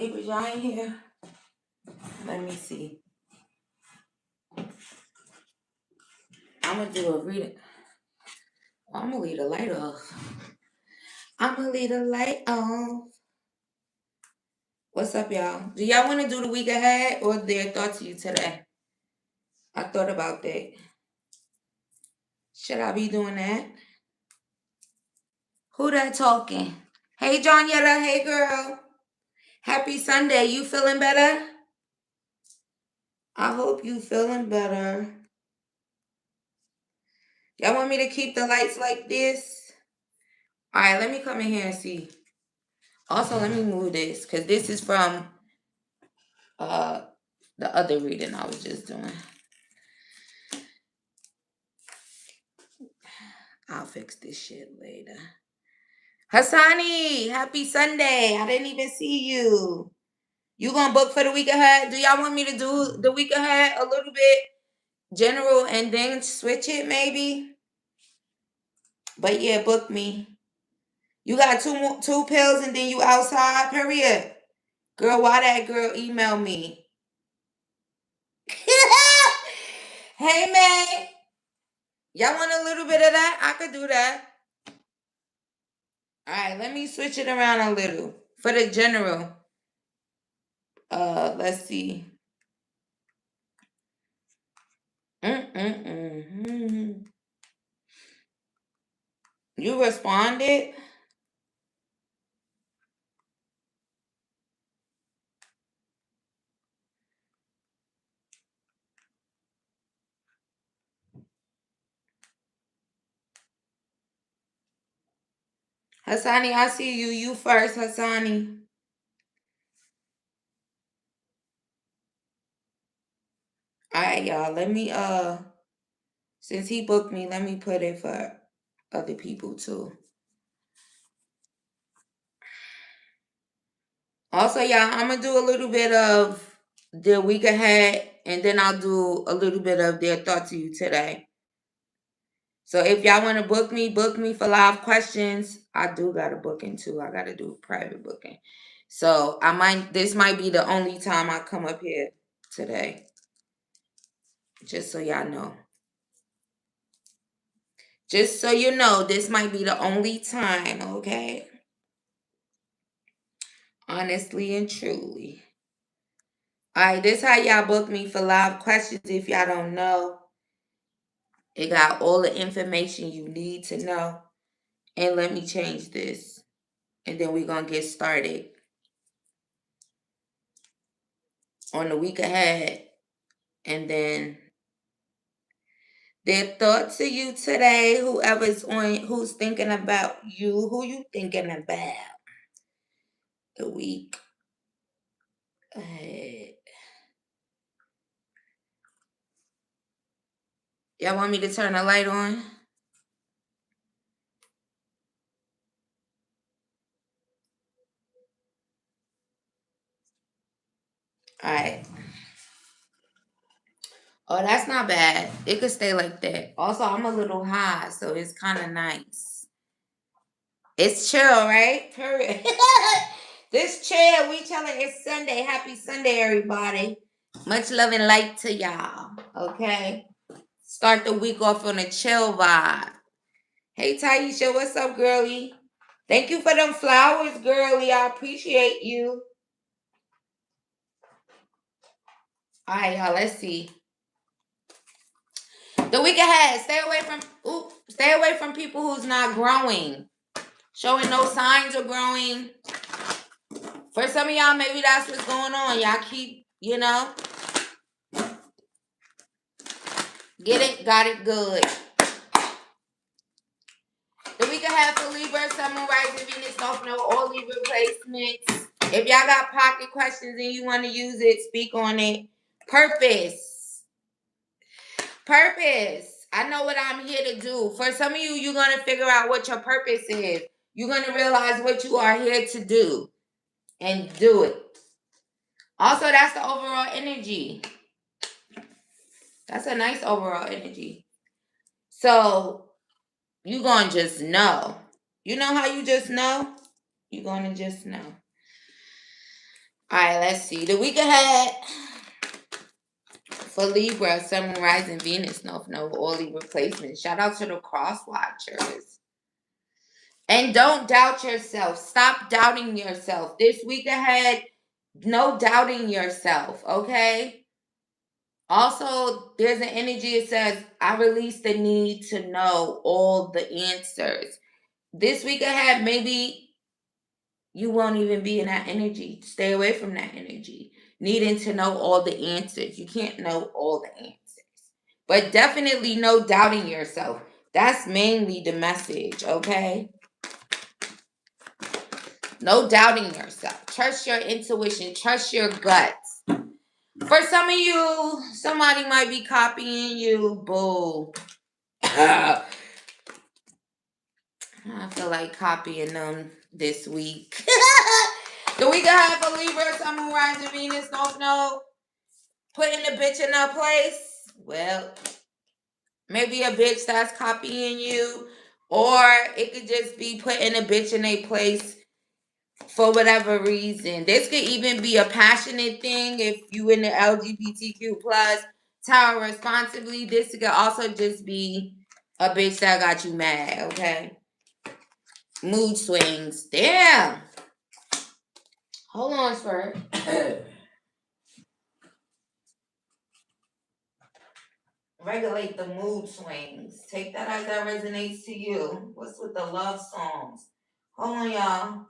Libra, y'all ain't here. Let me see. I'm gonna do a reading. I'm gonna leave the light off. I'm gonna leave the light off. What's up, y'all? Do y'all want to do the week ahead or their thoughts to you today? I thought about that. Should I be doing that? Who that talking? Hey, Johnetta. Hey, girl. Happy Sunday. You feeling better? I hope you feeling better. Y'all want me to keep the lights like this? All right, let me come in here and see. Also, let me move this because this is from the other reading I was just doing. I'll fix this shit later. Hassani, happy Sunday. I didn't even see you. You gonna book for the week ahead? Do y'all want me to do the week ahead a little bit general and then switch it maybe? But yeah, book me. You got two pills and then you outside, period. Girl, why that girl email me? Hey, man. Y'all want a little bit of that? I could do that. All right, let me switch it around a little for the general. Let's see. You responded? Hassani, I see you. You first, Hassani. All right, y'all. Let me since he booked me, let me put it for other people too. Also, y'all, I'm gonna do a little bit of the week ahead, and then I'll do a little bit of their thought to you today. So if y'all want to book me for live questions. I do got a booking too. I gotta do private booking. So this might be the only time I come up here today. Just so y'all know. Just so you know, this might be the only time, okay? Honestly and truly. Alright, this how y'all book me for live questions if y'all don't know. It got all the information you need to know. And let me change this. And then we're going to get started on the week ahead. And then their thoughts to you today, who's thinking about you, who you thinking about the week ahead. Y'all want me to turn the light on? Alright. Oh, that's not bad. It could stay like that. Also, I'm a little high, so it's kind of nice. It's chill, right? Period. This chill. We chilling. It's Sunday. Happy Sunday, everybody. Much love and light to y'all. Okay? Start the week off on a chill vibe. Hey, Taisha. What's up, girlie? Thank you for them flowers, girlie. I appreciate you. All right, y'all. Let's see. The week ahead. Stay away from people who's not growing. Showing no signs of growing. For some of y'all, maybe that's what's going on. Y'all keep, get it, got it good. The week ahead for Libra, Sun, Moon, Rising, Venus, North Node, all Libra placements. If y'all got pocket questions and you want to use it, speak on it. Purpose. I know what I'm here to do. For some of you, you're going to figure out what your purpose is. You're going to realize what you are here to do. And do it. Also, that's the overall energy. That's a nice overall energy. So, you're going to just know. You know how you just know? You're going to just know. All right, let's see. The week ahead for Libra, Sun, Rising, Venus, North Node, all Libra placements. Shout out to the cross watchers. And don't doubt yourself. Stop doubting yourself. This week ahead, no doubting yourself, okay? Also, there's an energy that says, I release the need to know all the answers. This week ahead, maybe you won't even be in that energy. Stay away from that energy. Needing to know all the answers. You can't know all the answers. But definitely no doubting yourself. That's mainly the message, okay? No doubting yourself. Trust your intuition. Trust your guts. For some of you, somebody might be copying you. Boo. I feel like copying them this week. The week I have for Libra, Sun, Moon, Rising, Venus, North Node. Putting the bitch in her place. Well, maybe a bitch that's copying you. Or it could just be putting a bitch in a place for whatever reason. This could even be a passionate thing if you in the LGBTQ plus tower responsibly. This could also just be a bitch that got you mad, okay? Mood swings. Damn. Hold on, Spurt. Regulate the mood swings. Take that as that resonates to you. What's with the love songs? Hold on, y'all.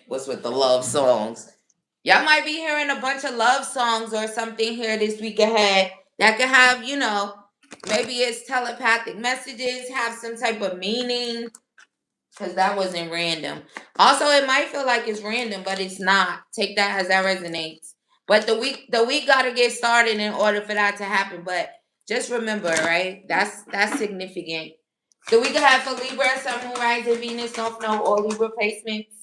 What's with the love songs? Y'all might be hearing a bunch of love songs or something here this week ahead that could have, maybe it's telepathic messages, have some type of meaning, because that wasn't random. Also, it might feel like it's random, but it's not. Take that as that resonates. But the week gotta get started in order for that to happen. But just remember, right? That's significant. The week ahead for Libra, Sun, Moon, Rising, Venus, North Node, all Libra placements.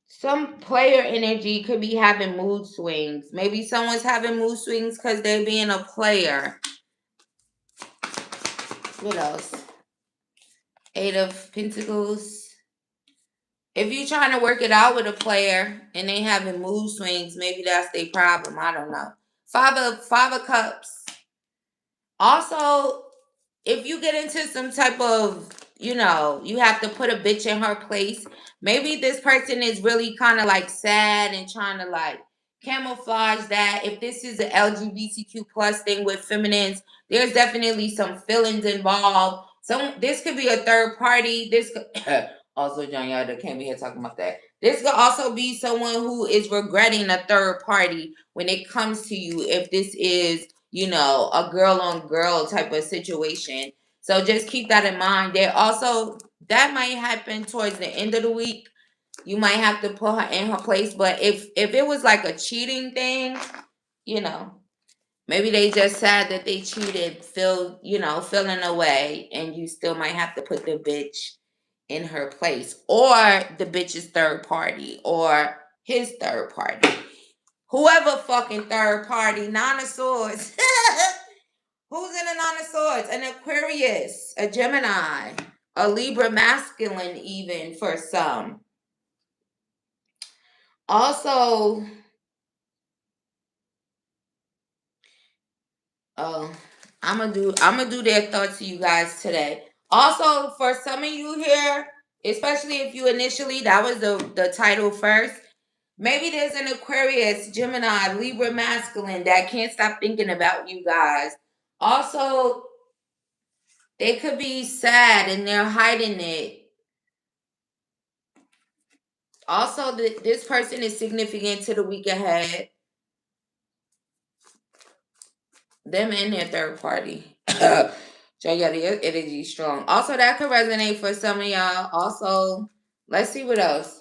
Some player energy could be having mood swings. Maybe someone's having mood swings because they're being a player. What else? Eight of Pentacles. If you're trying to work it out with a player and they having mood swings, maybe that's their problem. I don't know. Five of Cups. Also, if you get into some type of, you have to put a bitch in her place. Maybe this person is really kind of like sad and trying to like camouflage that. If this is an LGBTQ plus thing with feminines, there's definitely some feelings involved. This could be a third party. This could also Johnetta came here talking about that. This could also be someone who is regretting a third party when it comes to you. If this is a girl on girl type of situation. So just keep that in mind. That might happen towards the end of the week. You might have to put her in her place. But if it was like a cheating thing, maybe they just sad that they cheated, feeling away, and you still might have to put the bitch in her place. Or the bitch's third party or his third party. Whoever fucking third party, Nine of Swords. Who's in a Nine of Swords? An Aquarius, a Gemini, a Libra masculine even for some. Also, I'm gonna do their thoughts to you guys today. Also, for some of you here, especially if you initially, that was the title first. Maybe there's an Aquarius, Gemini, Libra masculine that can't stop thinking about you guys. Also, they could be sad and they're hiding it. Also, this person is significant to the week ahead. Them and their third party. So yeah, the energy is strong. Also, that could resonate for some of y'all. Also, let's see what else.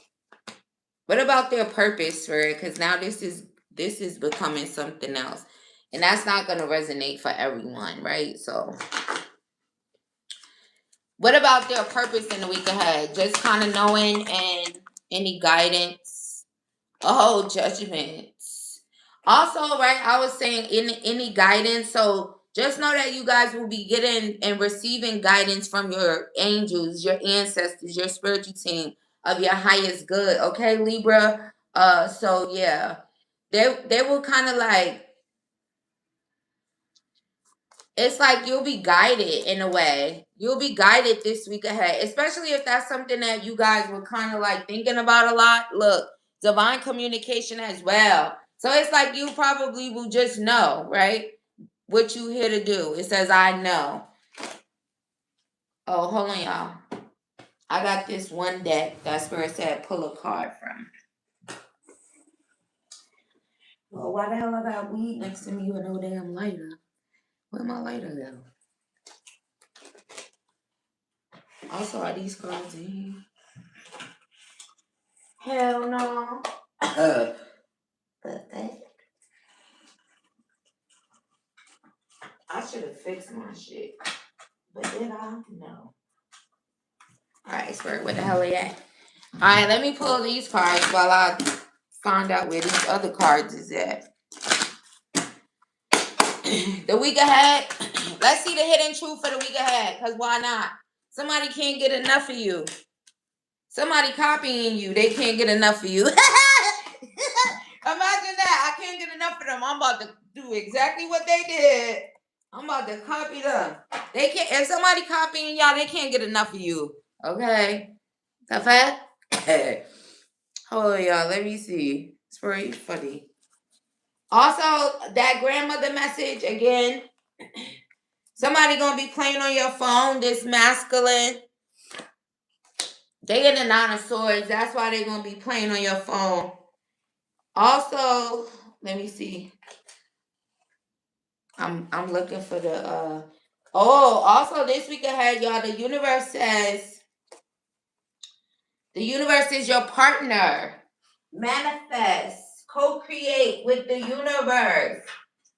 What about their purpose for it? Because now this is becoming something else. And that's not going to resonate for everyone, right? So what about their purpose in the week ahead? Just kind of knowing and any guidance. Oh, judgments. Also, right, I was saying any guidance. So Just know that you guys will be getting and receiving guidance from your angels, your ancestors, your spiritual team of your highest good. Okay, Libra. So yeah, they will kind of like, it's like you'll be guided in a way. You'll be guided this week ahead, especially if that's something that you guys were kind of like thinking about a lot. Look, divine communication as well. So it's like you probably will just know, right? What you here to do. It says, I know. Oh, hold on, y'all. I got this one deck. That's where it said pull a card from. Well, why the hell I got weed next to me with no damn lighter? Where my lighter go? Also, are these cards in here? Hell no. But I should have fixed my shit. But did I? No. Alright, Spirit, where the hell are you at? Alright, let me pull these cards while I find out where these other cards is at. The week ahead. Let's see the hidden truth for the week ahead. Because why not? Somebody can't get enough of you. Somebody copying you. They can't get enough of you. Imagine that. I can't get enough of them. I'm about to do exactly what they did. I'm about to copy them. They can't. If somebody copying y'all, they can't get enough of you. Okay? That fact? Hold on, y'all. Let me see. It's very funny. Also, that grandmother message again. Somebody gonna be playing on your phone. This masculine. They in the 9 of Swords. That's why they're gonna be playing on your phone. Also, let me see. I'm looking for the also this week ahead, y'all, the universe says the universe is your partner. Manifest, co-create with the universe.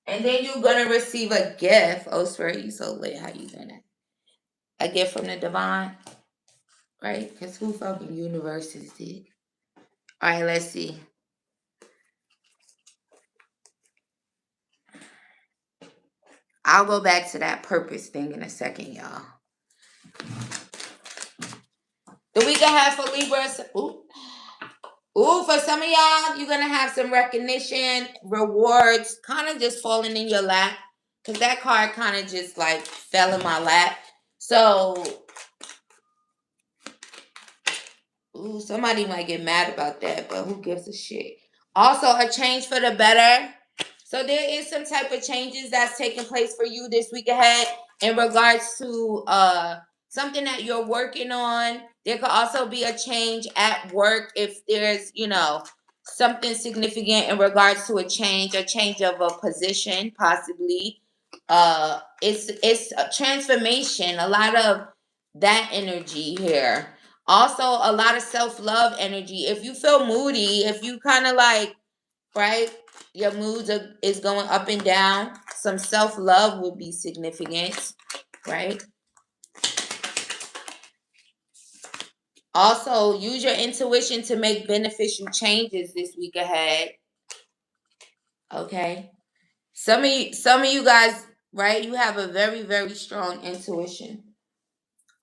And then you're gonna receive a gift. Oh, swear you so lit. How you gonna? A gift from the divine. Right? Because who fucking universe is it? Alright, let's see. I'll go back to that purpose thing in a second, y'all. The week ahead for Libras. Ooh, for some of y'all, you're going to have some recognition, rewards, kind of just falling in your lap. Because that card kind of just like fell in my lap. So, ooh, somebody might get mad about that, but who gives a shit? Also, a change for the better. So there is some type of changes that's taking place for you this week ahead in regards to something that you're working on. There could also be a change at work if there's, something significant in regards to a change of a position, possibly. It's a transformation, a lot of that energy here. Also, a lot of self-love energy. If you feel moody, if you kind of like, right, your moods is going up and down, some self-love would be significant, right? Also, use your intuition to make beneficial changes this week ahead. Okay. Some of you guys, right, you have a very, very strong intuition.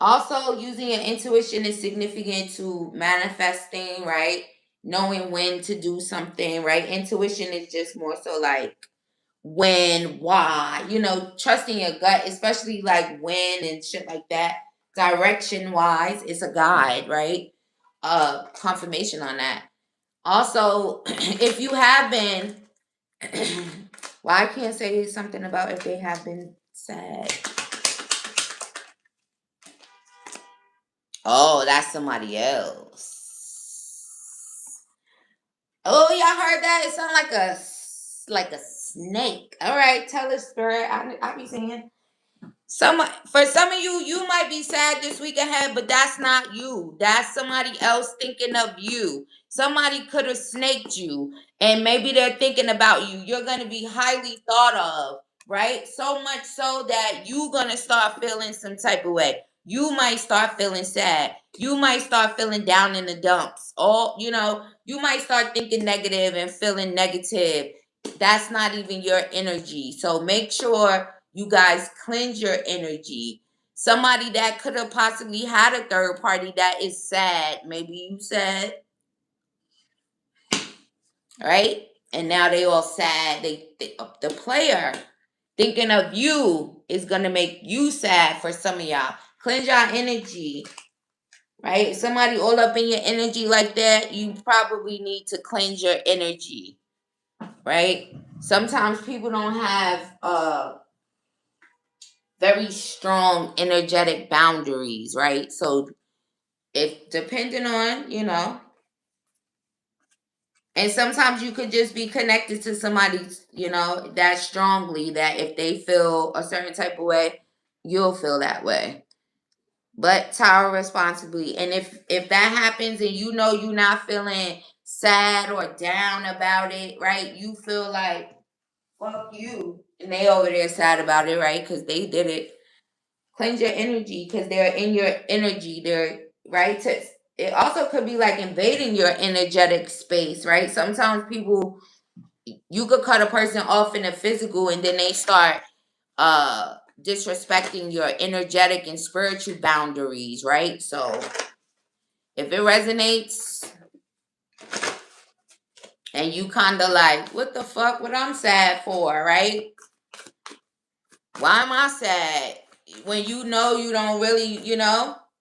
Also, using your intuition is significant to manifesting, right? Knowing when to do something, right? Intuition is just more so like when, why, trusting your gut, especially like when and shit like that. Direction wise, it's a guide, right? Confirmation on that. Also, if you have been, well, I can't say something about if they have been sad. Oh, that's somebody else. Oh, y'all heard that? It sounds like a snake. All right, tell us, spirit. I be saying. For some of you, you might be sad this week ahead, but that's not you. That's somebody else thinking of you. Somebody could have snaked you, and maybe they're thinking about you. You're going to be highly thought of, right? So much so that you're going to start feeling some type of way. You might start feeling sad. You might start feeling down in the dumps. You might start thinking negative and feeling negative. That's not even your energy. So make sure you guys cleanse your energy. Somebody that could have possibly had a third party that is sad. Maybe you said, right? And now they all sad. The player thinking of you is gonna make you sad for some of y'all. Cleanse your energy, right? Somebody all up in your energy like that, you probably need to cleanse your energy, right? Sometimes people don't have very strong energetic boundaries, right? So if depending on, and sometimes you could just be connected to somebody, that strongly that if they feel a certain type of way, you'll feel that way. But tower responsibly. And if that happens and you're not feeling sad or down about it, right? You feel like fuck you. And they over there sad about it, right? Because they did it. Cleanse your energy because they're in your energy. They're right. It also could be like invading your energetic space, right? Sometimes people, you could cut a person off in the physical and then they start disrespecting your energetic and spiritual boundaries, right? So if it resonates and you kind of like, what the fuck, what I'm sad for, right? Why am I sad? When you don't really,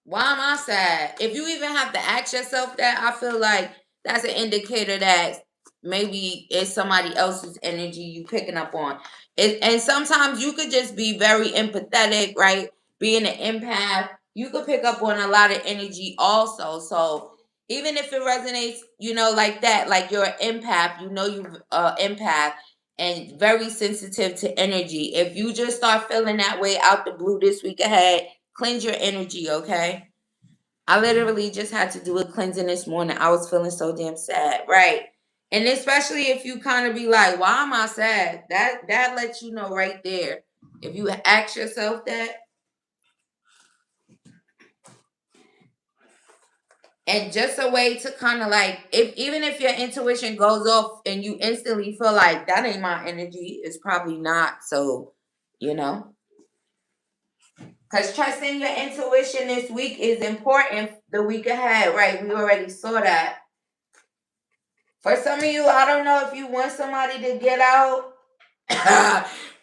why am I sad? If you even have to ask yourself that, I feel like that's an indicator that maybe it's somebody else's energy you picking up on. And sometimes you could just be very empathetic, right? Being an empath, you could pick up on a lot of energy also. So even if it resonates, like that, like you're an empath, you're empath and very sensitive to energy. If you just start feeling that way out the blue this week ahead, cleanse your energy, okay? I literally just had to do a cleansing this morning. I was feeling so damn sad, right? And especially if you kind of be like, why am I sad? That lets you know right there. If you ask yourself that, and just a way to kind of like, even if your intuition goes off and you instantly feel like that ain't my energy, it's probably not. So, because trusting your intuition this week is important the week ahead, right? We already saw that. For some of you, I don't know if you want somebody to get out.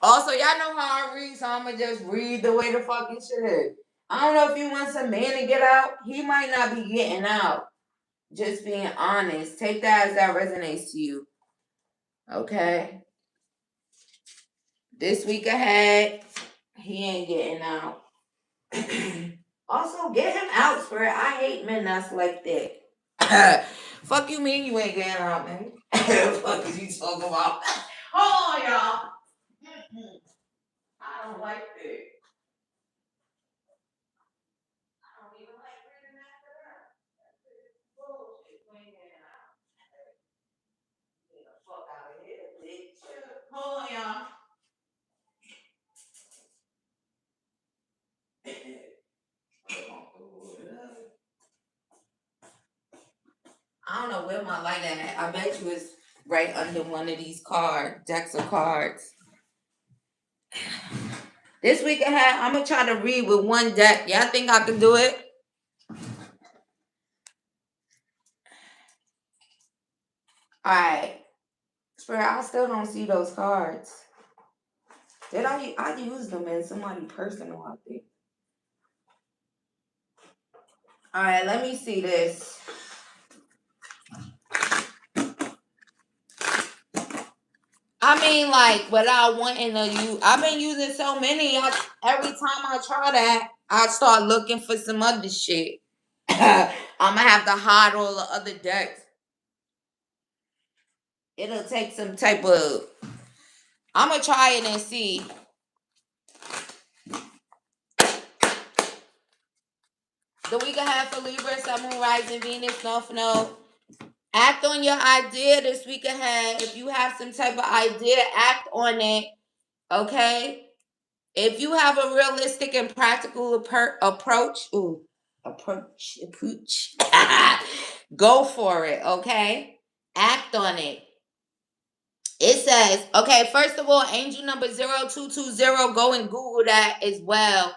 Also, y'all know how I read, so I'm going to just read the way the fucking shit is. I don't know if you want some man to get out. He might not be getting out. Just being honest. Take that as that resonates to you. Okay? This week ahead, he ain't getting out. Also, get him out, Spirit. I hate men that's like that. Fuck you mean you ain't getting out, man? Fuck is you talking about? Hold on, y'all. I don't like that. I don't even like reading after that. That's bullshit. You ain't getting out. Get the fuck out of here, bitch. Hold on, y'all. I don't know where my light at. I bet you it's right under one of these decks of cards. This week ahead, I'm gonna try to read with one deck. Y'all think I can do it? Alright. Spirit, I still don't see those cards. Did I use them in somebody personal, I think. Alright, let me see this. I mean, like, without wanting to use, I've been using so many. Every time I try that, I start looking for some other shit. I'm gonna have to hide all the other decks. It'll take some type of. I'm gonna try it and see. The week ahead for Libra, Sun, Moon, Rising, Venus, North Node. Act on your idea this week ahead. If you have some type of idea, act on it. Okay? If you have a realistic and practical approach, go for it, okay? Act on it. It says, okay, first of all, angel number 0220, go and Google that as well.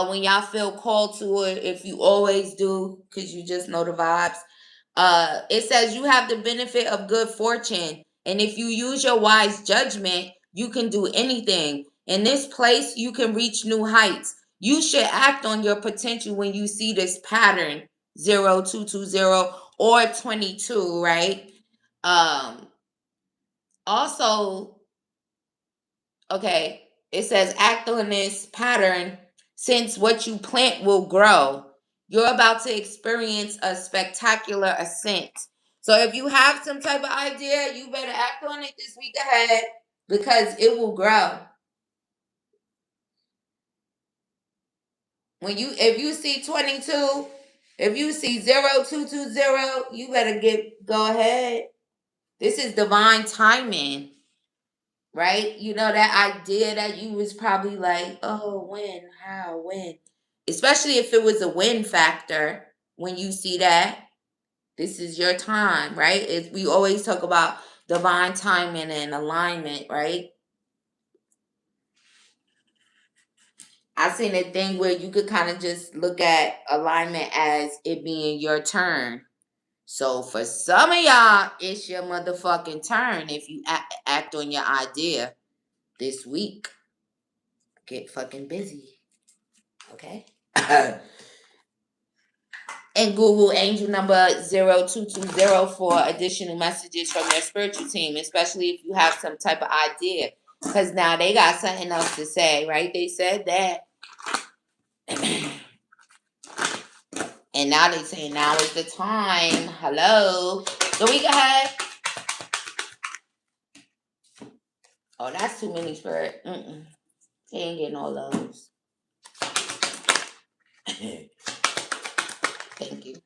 When y'all feel called to it, if you always do, because you just know the vibes. It says you have the benefit of good fortune, and if you use your wise judgment, you can do anything. In this place, you can reach new heights. You should act on your potential when you see this pattern 0220 or 22, right? Also, okay, it says act on this pattern since what you plant will grow. You're about to experience a spectacular ascent. So if you have some type of idea, you better act on it this week ahead because it will grow. If you see 22, if you see 0220, you better go ahead. This is divine timing. Right? You know, that idea that you was probably like, oh, when, how, when. Especially if it was a win factor when you see that. This is your time, right? We always talk about divine timing and alignment, right? I seen a thing where you could kind of just look at alignment as it being your turn. So for some of y'all, it's your motherfucking turn if you act on your idea this week. Get fucking busy. Okay. And Google angel number 0220 for additional messages from your spiritual team, especially if you have some type of idea. Because now they got something else to say, right? They said that. And now they say now is the time. Hello. So we go ahead. Oh, that's too many, Spirit. He ain't getting all those. Thank you.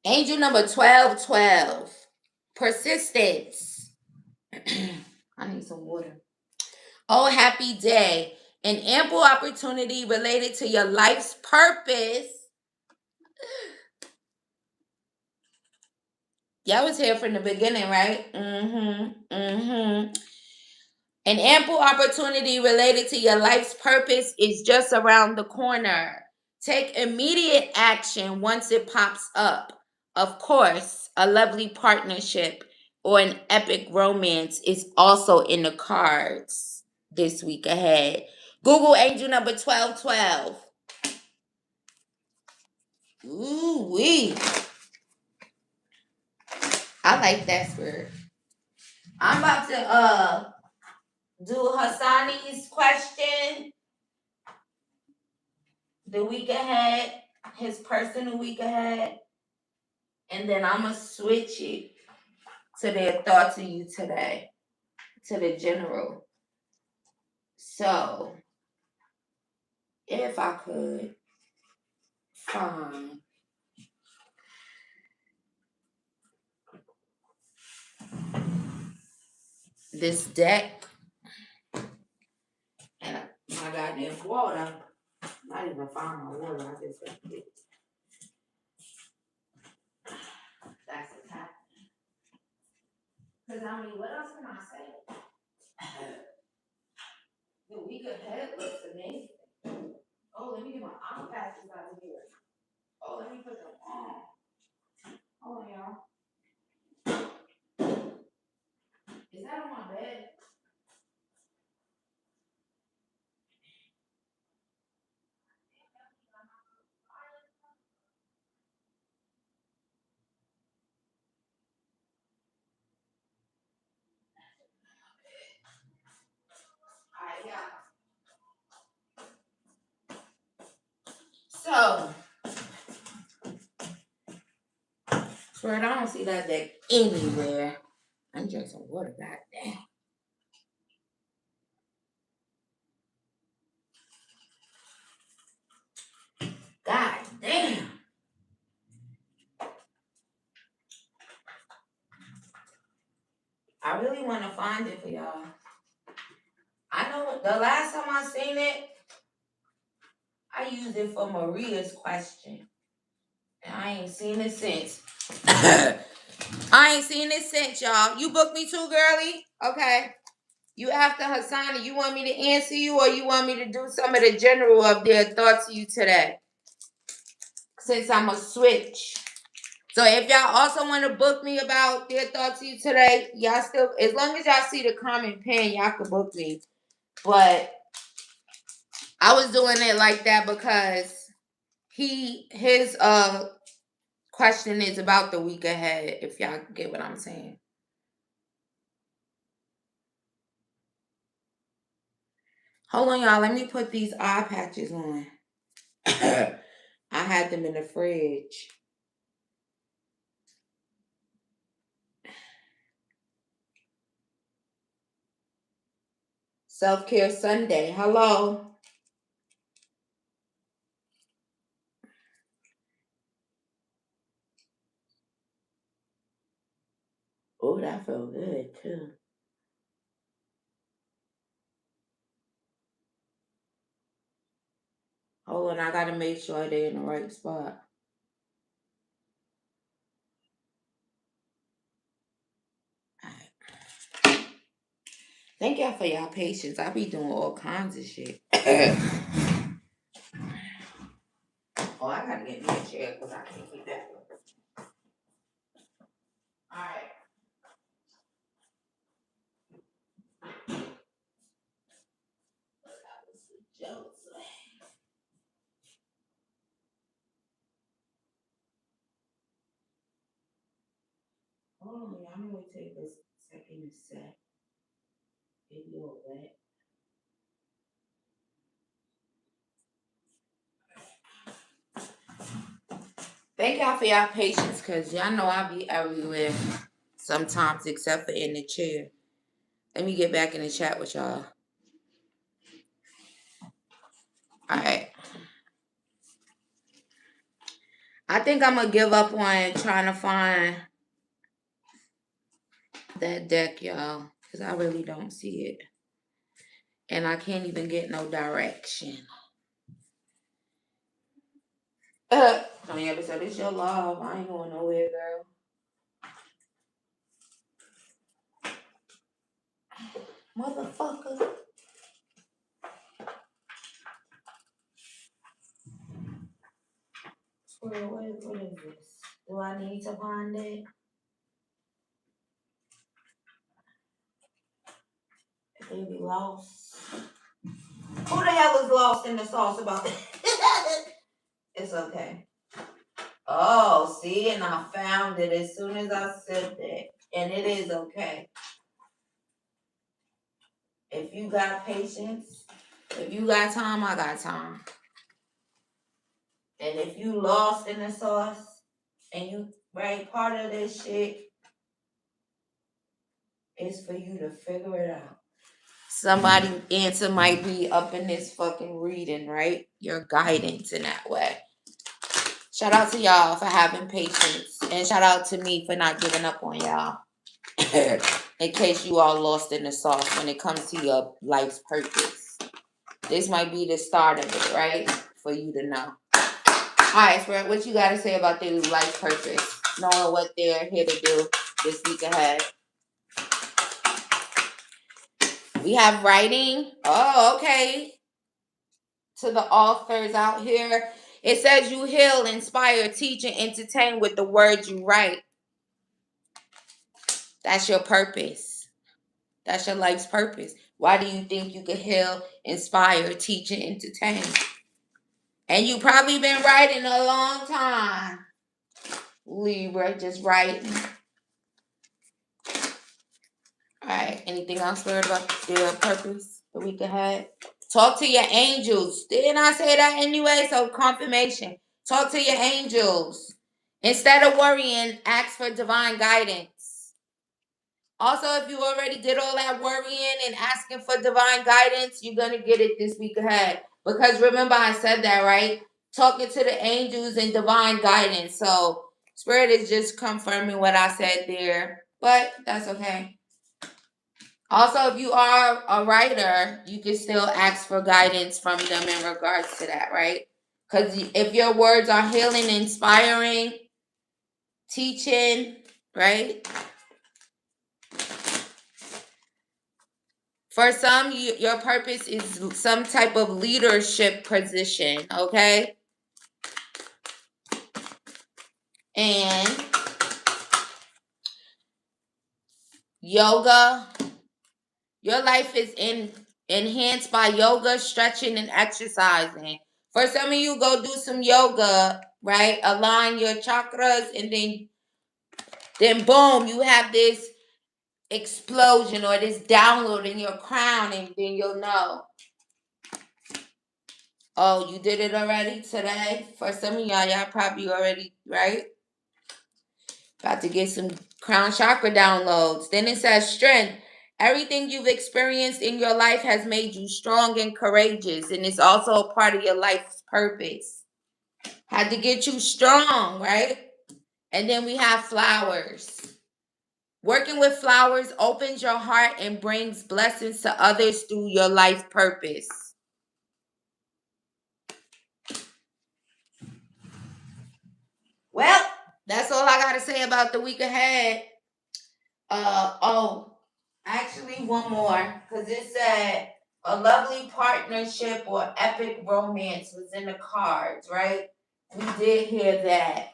Angel number 1212. Persistence. I need some water. Oh, happy day. An ample opportunity related to your life's purpose. Y'all was here from the beginning, right? An ample opportunity related to your life's purpose is just around the corner. Take immediate action once it pops up. Of course, a lovely partnership or an epic romance is also in the cards this week ahead. Google angel number 1212. Ooh wee. I like that word. I'm about to do Hassani's question the week ahead, his personal week ahead, and then I'm gonna switch it to their thoughts of you today, to the general. So, if I could find this deck and my goddamn water, not even find my water, I just got it. That's what's happening. Because I mean, what else can I say? The week ahead looks amazing. Oh, let me get my eye patches out of here. Oh, let me put them on. Hold on, y'all. Is that on my bed? Alright, yeah. So, Fred, I don't see that deck anywhere. I'm drinking some water, goddamn. God damn. I really want to find it for y'all. I know the last time I seen it, I used it for Maria's question. And I ain't seen it since. I ain't seen this since, y'all. You booked me too, girly? Okay. You after Hassani, you want me to answer you or you want me to do some of the general of their thoughts to you today? Since I'm a switch. So if y'all also want to book me about their thoughts to you today, y'all still, as long as y'all see the comment pin, y'all can book me. But I was doing it like that because his question is about the week ahead, if y'all get what I'm saying. Hold on, y'all. Let me put these eye patches on. I had them in the fridge. Self-care Sunday. Hello. Oh, that felt good too. Hold on, I gotta make sure they're in the right spot. Alright. Thank y'all for y'all patience. I be doing all kinds of shit. Oh, I gotta get me a chair because I can't keep that. Alright. That was the jokes. Hold on, y'all. I'm gonna take a second to set. Get you all wet. Thank y'all for y'all patience, cause y'all know I be everywhere sometimes, except for in the chair. Let me get back in the chat with y'all. All right. I think I'm gonna give up on trying to find that deck, y'all, cause I really don't see it, and I can't even get no direction. Tony ever said it's your love. I ain't going nowhere, girl. Motherfucker. What is this? Do I need to find it? They be lost. Who the hell is lost in the sauce about it? It's okay. Oh, see, and I found it as soon as I said that. And it is okay. If you got patience, if you got time, I got time. And if you lost in the sauce and you right, part of this shit is for you to figure it out. Somebody answer might be up in this fucking reading, right? Your guidance in that way. Shout out to y'all for having patience. And shout out to me for not giving up on y'all. In case you all lost in the sauce when it comes to your life's purpose. This might be the start of it, right? For you to know. Alright, Spirit, what you got to say about their life's purpose? Knowing what they're here to do this week ahead. We have writing. Oh, okay. To the authors out here. It says you heal, inspire, teach, and entertain with the words you write. That's your purpose. That's your life's purpose. Why do you think you can heal, inspire, teach, and entertain? And you probably been writing a long time. Libra, just writing. Alright, anything else learned about your purpose the week ahead? Talk to your angels. Didn't I say that anyway? So confirmation. Talk to your angels. Instead of worrying, ask for divine guidance. Also, if you already did all that worrying and asking for divine guidance, you're going to get it this week ahead. Because remember, I said that, right? Talking to the angels and divine guidance. So, Spirit is just confirming what I said there. But that's okay. Also, if you are a writer, you can still ask for guidance from them in regards to that, right? Because if your words are healing, inspiring, teaching, right? For some, your purpose is some type of leadership position, okay? And yoga, your life is enhanced by yoga, stretching, and exercising. For some of you, go do some yoga, right? Align your chakras, and then boom, you have this explosion or this download in your crown, and then you'll know. Oh, you did it already today? For some of y'all probably already, right? About to get some crown chakra downloads. Then it says strength. Everything you've experienced in your life has made you strong and courageous, and it's also a part of your life's purpose. Had to get you strong, right? And then we have flowers. Working with flowers opens your heart and brings blessings to others through your life purpose. Well, that's all I got to say about the week ahead. Actually, one more, because it said a lovely partnership or epic romance was in the cards, right? We did hear that.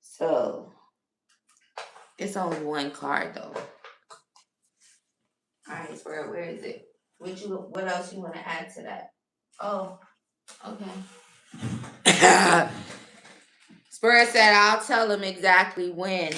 So it's only one card though. All right, Spirit, where is it? What else you want to add to that? Oh, okay. Spirit said I'll tell him exactly when.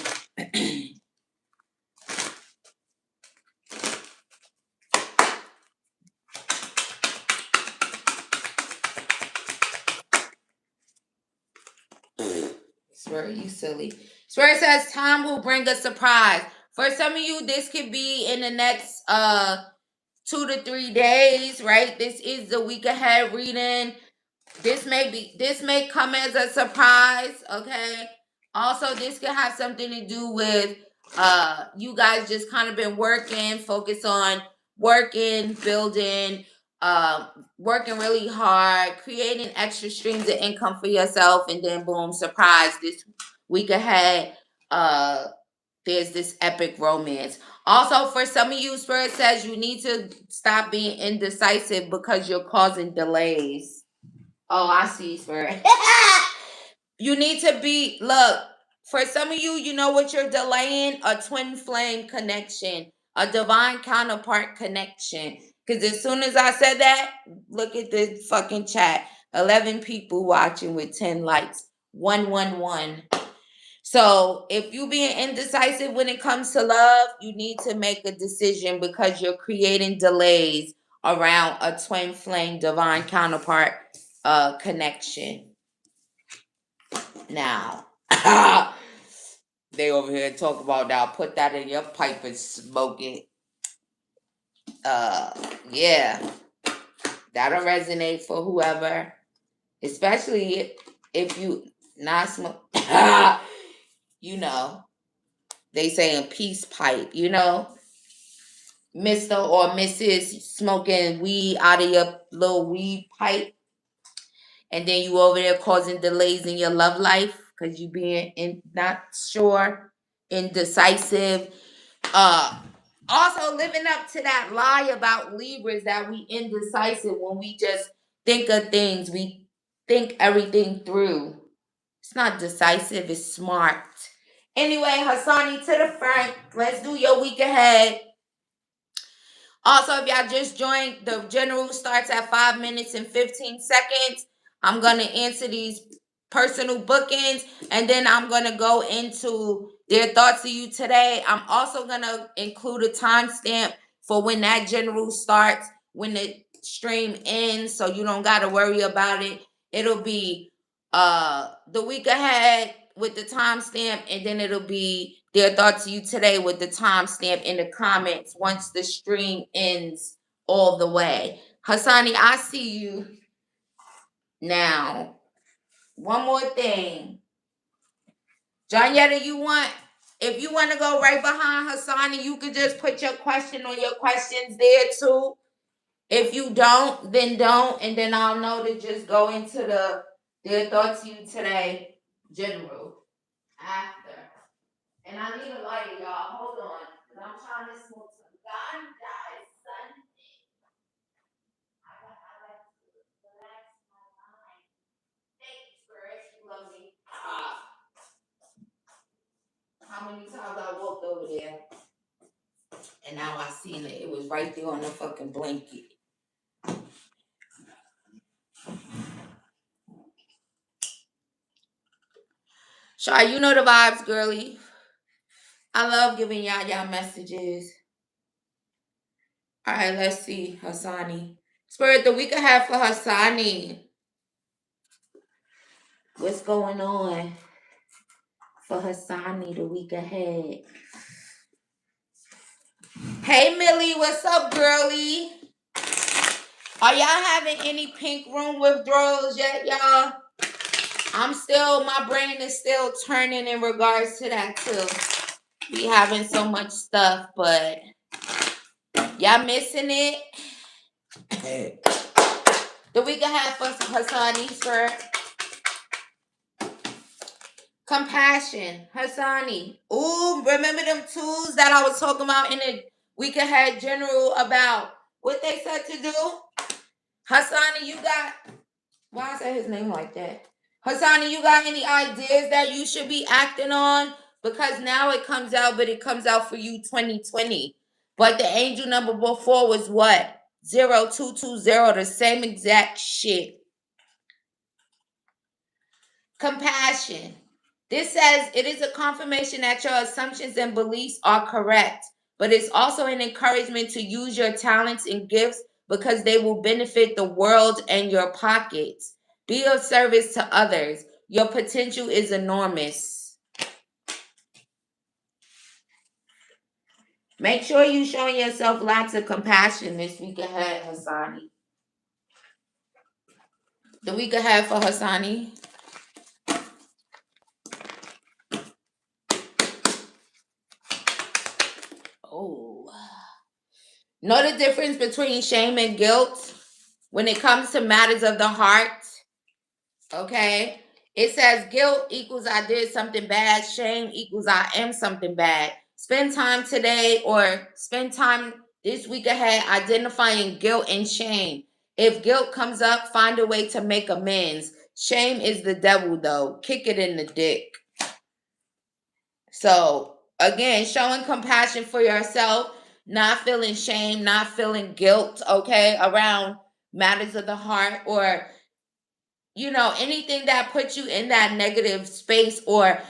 Spirit, you silly. Spirit says time will bring a surprise. For some of you, this could be in the next 2 to 3 days, right? This is the week ahead reading. This may come as a surprise, okay? Also, this could have something to do with you guys just kind of been working, focus on working, building, working really hard, creating extra streams of income for yourself, and then boom, surprise, this week ahead, there's this epic romance. Also, for some of you, Spirit says you need to stop being indecisive because you're causing delays. Oh, I see, Spirit. You need to look, for some of you, you know what you're delaying? A twin flame connection, a divine counterpart connection. Because as soon as I said that, look at the fucking chat. 11 people watching with 10 likes. 111. So if you being indecisive when it comes to love, you need to make a decision because you're creating delays around a twin flame divine counterpart connection. Now, they over here talk about now put that in your pipe and smoke it. Yeah, that'll resonate for whoever, especially if you not smoke. You know, they saying peace pipe. You know, Mr. or Mrs. smoking weed out of your little weed pipe, and then you over there causing delays in your love life because you being not sure, indecisive. Also living up to that lie about Libras that we indecisive when we just think of things, we think everything through. It's not decisive, it's smart. Anyway, Hassani, to the front. Let's do your week ahead. Also, if y'all just joined, the general starts at 5 minutes and 15 seconds. I'm going to answer these personal bookings, and then I'm going to go into their thoughts of you today. I'm also going to include a timestamp for when that general starts, when the stream ends, so you don't got to worry about it. It'll be the week ahead with the timestamp, and then it'll be their thoughts to you today with the timestamp in the comments once the stream ends all the way. Hassani, I see you. Now, one more thing. Johnetta, if you want to go right behind Hassani, you could just put your question or your questions there too. If you don't, then don't, and then I'll know to just go into their thoughts to you today general after. And I need a lighter, y'all. Hold on. Because I'm trying to smoke some ganja. It's Sunday. I like to relax my mind. Thank you, Spirit. You love me. How many times I walked over there and now I seen it. It was right there on the fucking blanket. Shy, you know the vibes, girly. I love giving y'all messages. All right, let's see. Hassani. Spirit, the week ahead for Hassani. What's going on for Hassani the week ahead? Hey, Millie, what's up, girly? Are y'all having any pink room withdrawals yet, y'all? My brain is still turning in regards to that, too. We having so much stuff, but y'all missing it? The week ahead for Hassani, for compassion, Hassani. Ooh, remember them tools that I was talking about in the week ahead general about what they said to do? Hassani, you got, why I say his name like that? Hassani, you got any ideas that you should be acting on? Because now it comes out, but it comes out for you 2020. But the angel number before was what? 0220, the same exact shit. Compassion. This says it is a confirmation that your assumptions and beliefs are correct, but it's also an encouragement to use your talents and gifts because they will benefit the world and your pockets. Be of service to others. Your potential is enormous. Make sure you're showing yourself lots of compassion this week ahead, Hassani. The week ahead for Hassani. Oh. Know the difference between shame and guilt when it comes to matters of the heart? Okay. It says guilt equals I did something bad. Shame equals I am something bad. Spend time today or spend time this week ahead identifying guilt and shame. If guilt comes up, find a way to make amends. Shame is the devil, though. Kick it in the dick. So, again, showing compassion for yourself, not feeling shame, not feeling guilt, okay, around matters of the heart or anything that puts you in that negative space. Or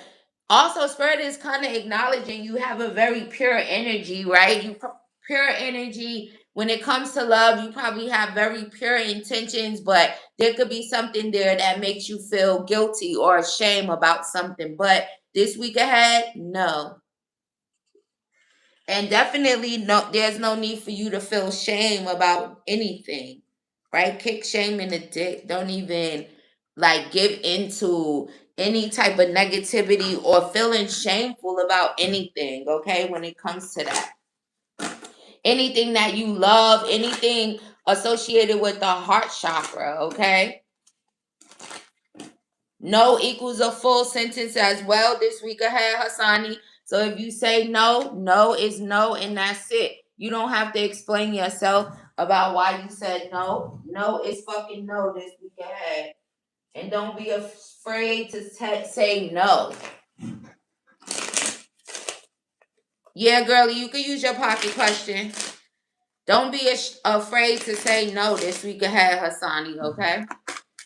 also Spirit is kind of acknowledging you have a very pure energy, right? Pure energy when it comes to love. You probably have very pure intentions, but there could be something there that makes you feel guilty or ashamed about something. But this week ahead, no. And definitely no, there's no need for you to feel shame about anything, right? Kick shame in the dick. Don't even give into any type of negativity or feeling shameful about anything, okay? When it comes to that. Anything that you love, anything associated with the heart chakra, okay? No equals a full sentence as well this week ahead, Hassani. So if you say no, no is no, and that's it. You don't have to explain yourself about why you said no. No is fucking no this week ahead. And don't be afraid to say no. Yeah, girlie, you can use your pocket question. Don't be afraid to say no this week ahead, Hassani, okay?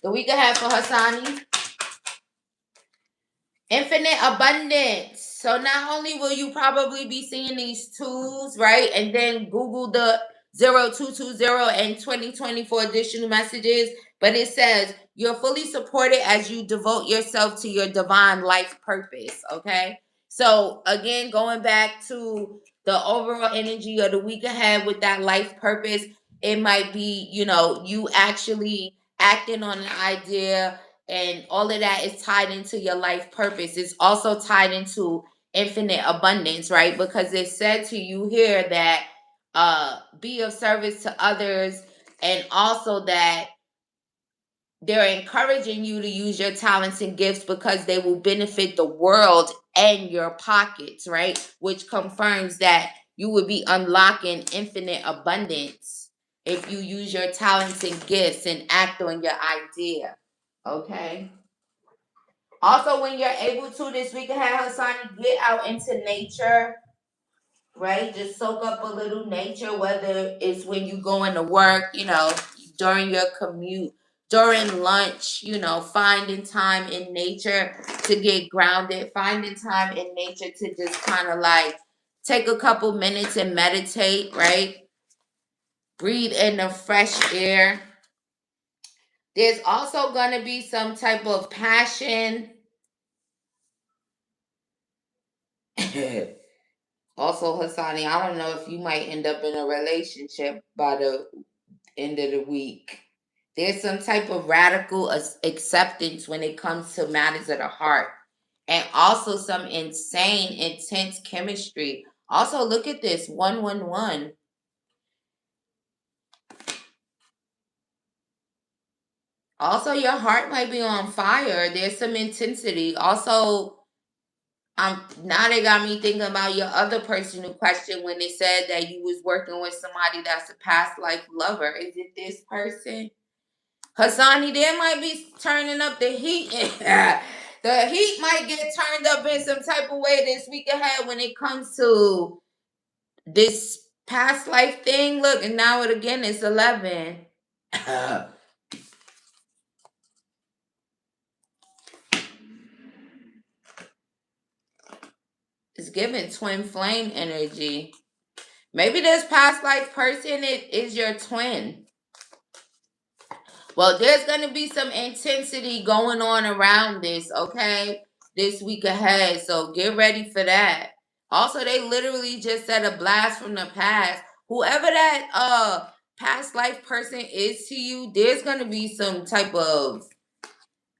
The week ahead for Hassani. Infinite abundance. So not only will you probably be seeing these tools, right? And then Google the 0220 and 2020 for additional messages. But it says you're fully supported as you devote yourself to your divine life purpose. Okay. So again, going back to the overall energy of the week ahead with that life purpose, it might be, you actually acting on an idea, and all of that is tied into your life purpose. It's also tied into infinite abundance, right? Because it said to you here that be of service to others, and also that they're encouraging you to use your talents and gifts because they will benefit the world and your pockets, right? Which confirms that you would be unlocking infinite abundance if you use your talents and gifts and act on your idea. Okay. Also, when you're able to this week ahead, Hassani, get out into nature, right? Just soak up a little nature, whether it's when you going to work, during your commute, during lunch, finding time in nature to get grounded, finding time in nature to just kind of like take a couple minutes and meditate, right? Breathe in the fresh air. There's also going to be some type of passion. Also, Hassani, I don't know if you might end up in a relationship by the end of the week. There's some type of radical acceptance when it comes to matters of the heart. And also some insane, intense chemistry. Also, look at this 111. Also, your heart might be on fire. There's some intensity. Also, now they got me thinking about your other personal question when they said that you was working with somebody that's a past life lover. Is it this person? Hassani, they might be turning up the heat. The heat might get turned up in some type of way this week ahead when it comes to this past life thing. Look, and now it again is 11. It's giving twin flame energy. Maybe this past life person is your twin. Well, there's going to be some intensity going on around this, okay? This week ahead. So get ready for that. Also, they literally just said a blast from the past. Whoever that past life person is to you, there's going to be some type of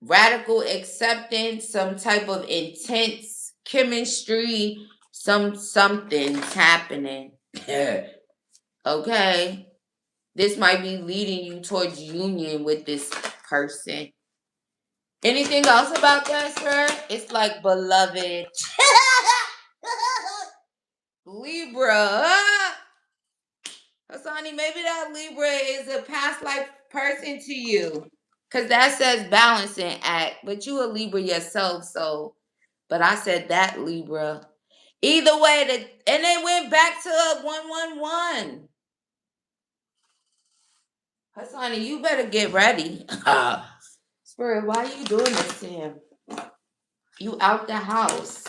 radical acceptance, some type of intense chemistry, something's happening. Okay? This might be leading you towards union with this person. Anything else about that, sir? It's like beloved. Libra. Hassani, maybe that Libra is a past life person to you. Because that says balancing act. But you a Libra yourself, so. But I said that Libra. Either way, and they went back to 111. Hassani, you better get ready. Spirit, why are you doing this to him? You out the house.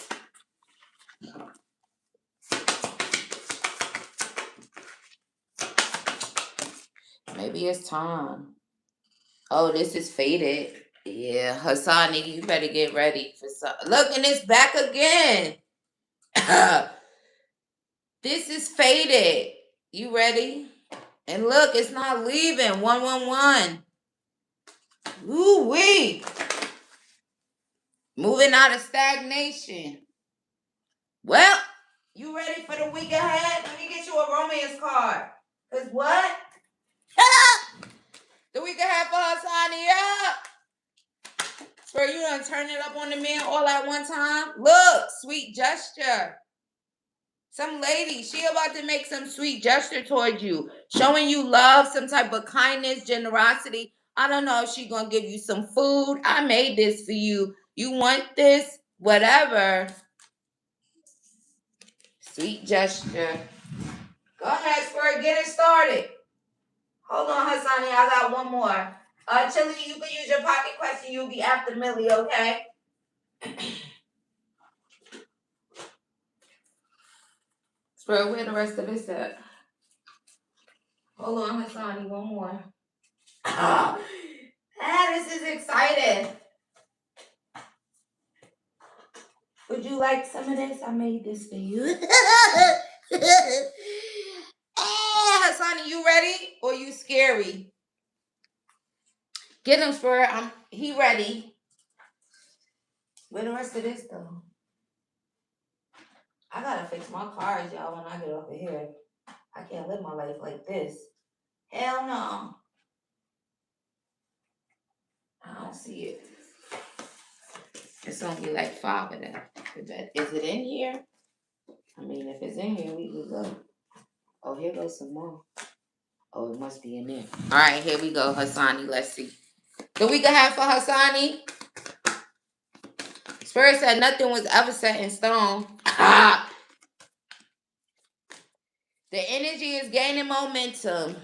Maybe it's time. Oh, this is faded. Yeah, Hassani, you better get ready for some. Look, and it's back again. This is faded. You ready? And look, it's not leaving. 111. Ooh wee. Moving out of stagnation. Well, you ready for the week ahead? Let me get you a romance card. Cause what? The week ahead for Hassani up. So you done turn it up on the man all at one time. Look, sweet gesture. Some lady, she about to make some sweet gesture towards you, showing you love, some type of kindness, generosity. I don't know if she gonna give you some food. I made this for you. You want this? Whatever. Sweet gesture. Go ahead, Spirit, get it started. Hold on, Hassani, I got one more. Chile, you can use your pocket question. You'll be after Millie, okay? Spirit, where the rest of this at? Hold on, Hassani, one more. This is exciting. Would you like some of this? I made this for you. Hassani, you ready or you scary? Get him, Spirit. He ready. Where the rest of this though? I gotta fix my cars, y'all, when I get over here. I can't live my life like this. Hell no. don't see it. It's only like 5 of them. Is it in here? I mean, if it's in here, we can go. Oh, here goes some more. Oh, it must be in there. All right, here we go, Hassani. Let's see. The week ahead for Hassani. Spirit said nothing was ever set in stone. The energy is gaining momentum.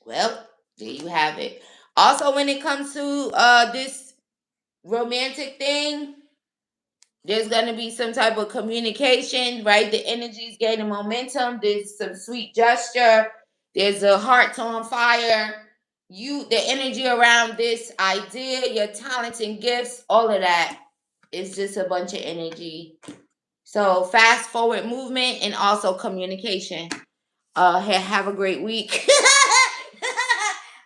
Well, there you have it. Also, when it comes to this romantic thing, there's going to be some type of communication, right? The energy is gaining momentum. There's some sweet gesture. There's a heart on fire. The energy around this idea, your talents and gifts, all of that is just a bunch of energy. So fast forward movement and also communication. Have a great week.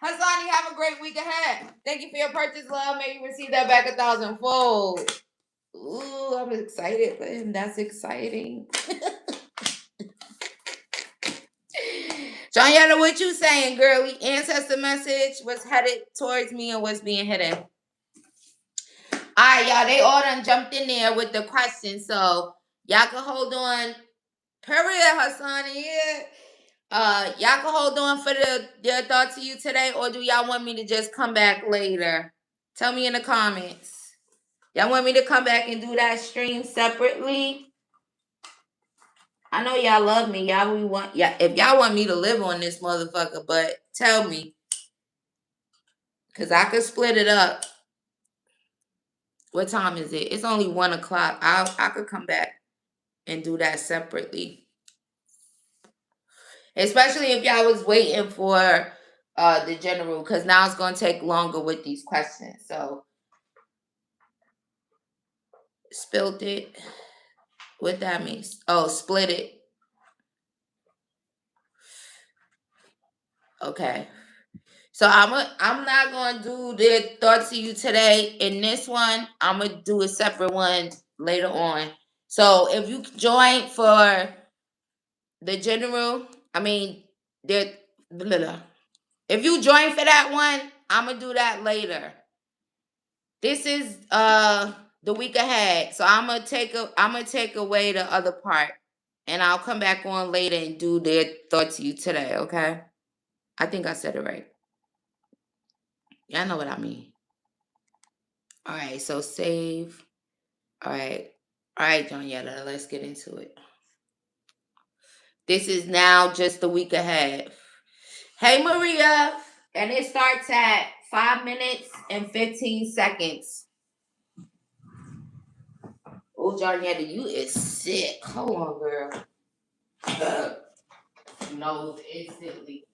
Hassani, have a great week ahead. Thank you for your purchase, love. May you receive that back 1,000-fold. Ooh, I'm excited for him. That's exciting. Johnetta, what you saying, girlie? Ancestor message was headed towards me and was being hidden. All right, y'all. They all done jumped in there with the questions, so y'all can hold on. Period, Hassani. Yeah. Y'all can hold on for their thoughts to you today, or do y'all want me to just come back later? Tell me in the comments. Y'all want me to come back and do that stream separately? I know y'all love me. If y'all want me to live on this motherfucker, but tell me. Cause I could split it up. What time is it? It's only 1 o'clock. I could come back and do that separately. Especially if y'all was waiting for the general, because now it's gonna take longer with these questions. So spilled it. What that means? Oh, split it. Okay. So I'm not gonna do the thoughts to you today in this one. I'm gonna do a separate one later on. So if you join for the general, if you join for that one, I'm gonna do that later. This is the week ahead, so I'm gonna take away the other part, and I'll come back on later and do their thoughts to you today. Okay? I think I said it right. Y'all know what I mean. All right, so save. All right, Johnetta, let's get into it. This is now just the week ahead. Hey, Maria, and it starts at 5 minutes and 15 seconds. Oh, Johnetta, you is sick. Hold on, girl. Nose instantly.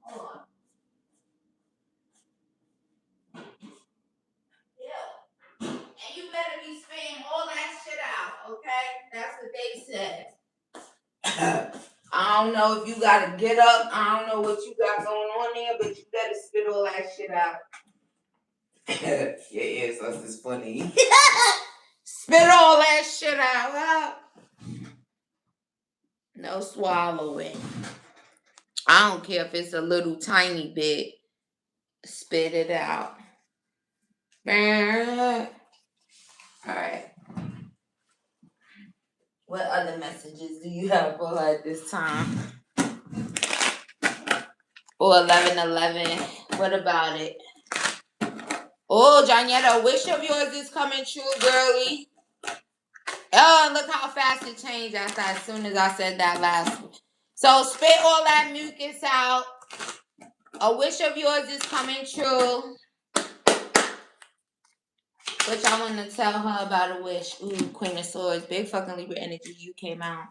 Hold on. Yeah. And you better be spitting all that shit out, okay? That's what they said. I don't know if you gotta get up. I don't know what you got going on there, but you better spit all that shit out. Yeah, so this is funny. Spit all that shit out. No swallowing. I don't care if it's a little tiny bit. Spit it out. All right. What other messages do you have for her at this time? Or 11:11. What about it? Oh, Johnetta, wish of yours is coming true, girlie. Oh, look how fast it changed as soon as I said that last one. So spit all that mucus out. A wish of yours is coming true. What y'all want to tell her about a wish? Ooh, Queen of Swords. Big fucking Libra energy. You came out.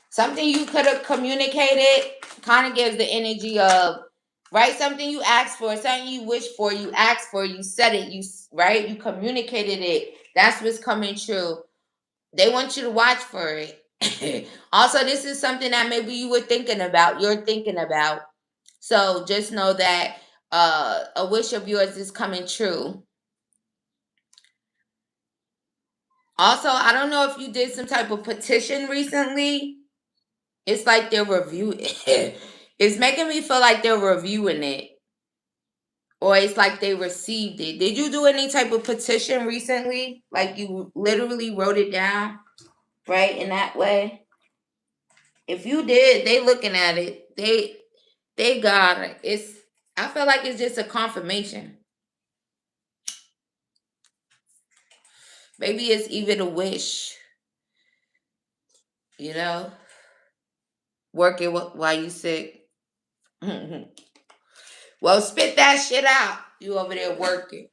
Something you could have communicated kind of gives the energy of, right? Something you asked for, something you wished for, you asked for, you said it, you communicated it. That's what's coming true. They want you to watch for it. Also, this is something that maybe you were thinking about, you're thinking about. So just know that a wish of yours is coming true. Also, I don't know if you did some type of petition recently. It's like they're reviewing. It's making me feel like they're reviewing it. Or it's like they received it. Did you do any type of petition recently? Like you literally wrote it down, right? In that way? If you did, they looking at it. They got it. I feel like it's just a confirmation. Maybe it's even a wish, you know? Working while you sick. Well, spit that shit out. You over there working.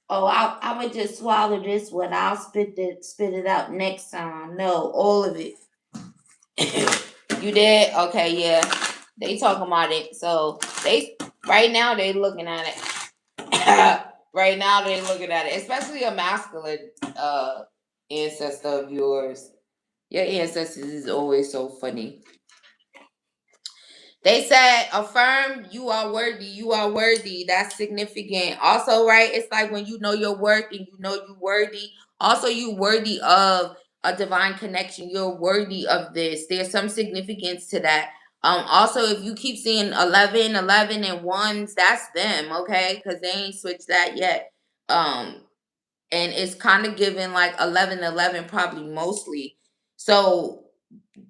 Oh, I would just swallow this one. I'll spit it out next time. No, all of it. You did? Okay, yeah. They talking about it. So right now they looking at it. Right now they looking at it. Especially a masculine ancestor of yours. Your ancestors is always so funny. They said, affirm you are worthy. You are worthy. That's significant. Also, right? It's like when you know your worth and you know you're worthy. Also, you worthy of a divine connection. You're worthy of this. There's some significance to that. Also, if you keep seeing 11, 11, and ones, that's them, okay? Because they ain't switched that yet. And it's kind of giving like 11, 11, probably mostly. So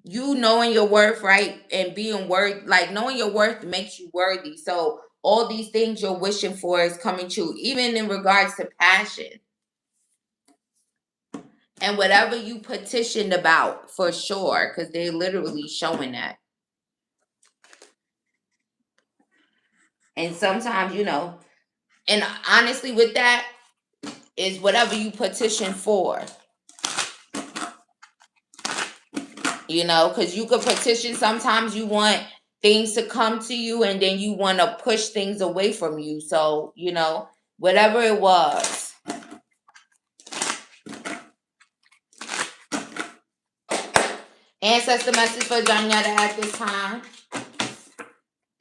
you knowing your worth, right, and being worth, like knowing your worth makes you worthy. So all these things you're wishing for is coming true, even in regards to passion and whatever you petitioned about, for sure, because they're literally showing that. And sometimes, and honestly, with that is whatever you petition for. Because you could petition. Sometimes you want things to come to you and then you want to push things away from you. So, whatever it was. Ancestor message for Johnetta at this time.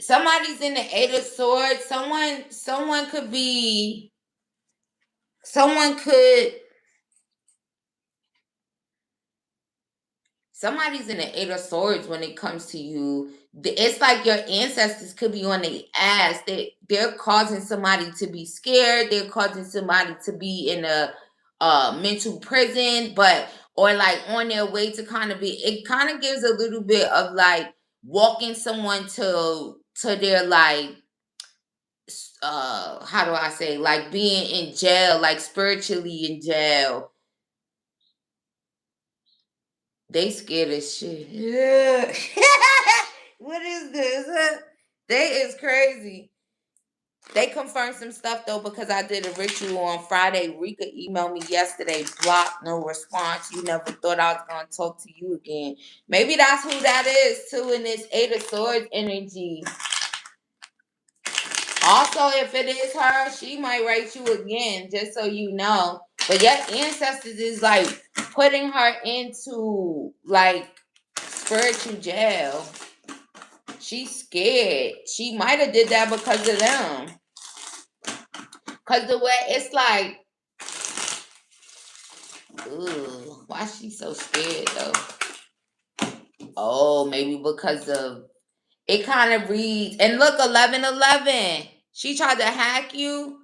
Somebody's in the Eight of Swords. Someone could somebody's in the Eight of Swords when it comes to you. It's like your ancestors could be on the ass. They're causing somebody to be scared. They're causing somebody to be in a mental prison, or like on their way to kind of be. It kind of gives a little bit of like walking someone to their like how do I say, like being in jail, like spiritually in jail. They scared as shit. Yeah. What is this? They is crazy. They confirmed some stuff though, because I did a ritual on Friday. Rika emailed me yesterday, blocked, no response. You never thought I was gonna talk to you again. Maybe that's who that is too, in this Eight of Swords energy. Also, if it is her, she might write you again, just so you know. But your ancestors is like putting her into like spiritual jail. She's scared. She might have did that because of them. Cause the way it's like, ooh, why she so scared though? Oh, maybe because of it kind of reads, and look, 1111. She tried to hack you.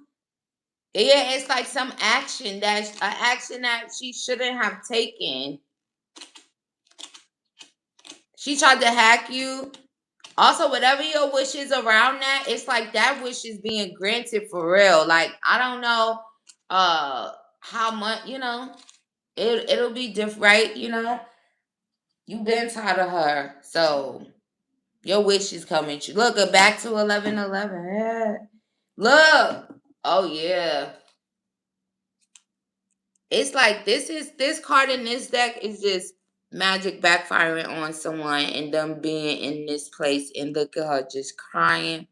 Yeah, it's like some action that she shouldn't have taken. She tried to hack you. Also, whatever your wish is around that, it's like that wish is being granted for real. Like, I don't know how much, it'll be different, right? You've been tired of her. So your wish is coming true. Look, back to 1111. Yeah. Look. Oh yeah. It's like this card in this deck is just magic backfiring on someone and them being in this place, and look at her just crying.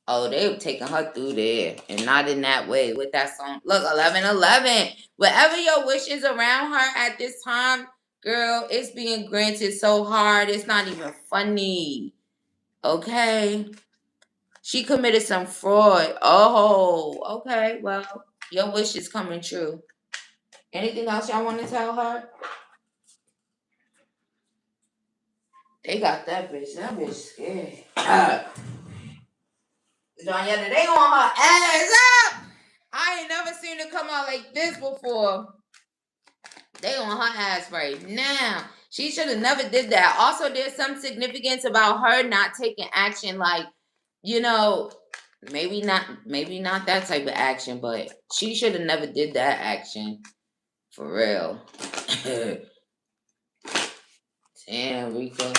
Oh, they were taking her through there, and not in that way with that song. Look, 1111. Whatever your wish is around her at this time, girl, it's being granted so hard. It's not even funny. Okay. She committed some fraud. Oh, okay. Well, your wish is coming true. Anything else y'all want to tell her? They got that bitch. That bitch scared. Johnetta, they on her ass up. I ain't never seen her come out like this before. They on her ass right now. She should have never did that. Also, there's some significance about her not taking action. Like, you know, maybe not that type of action, but she should have never did that action. For real. Damn, Rika.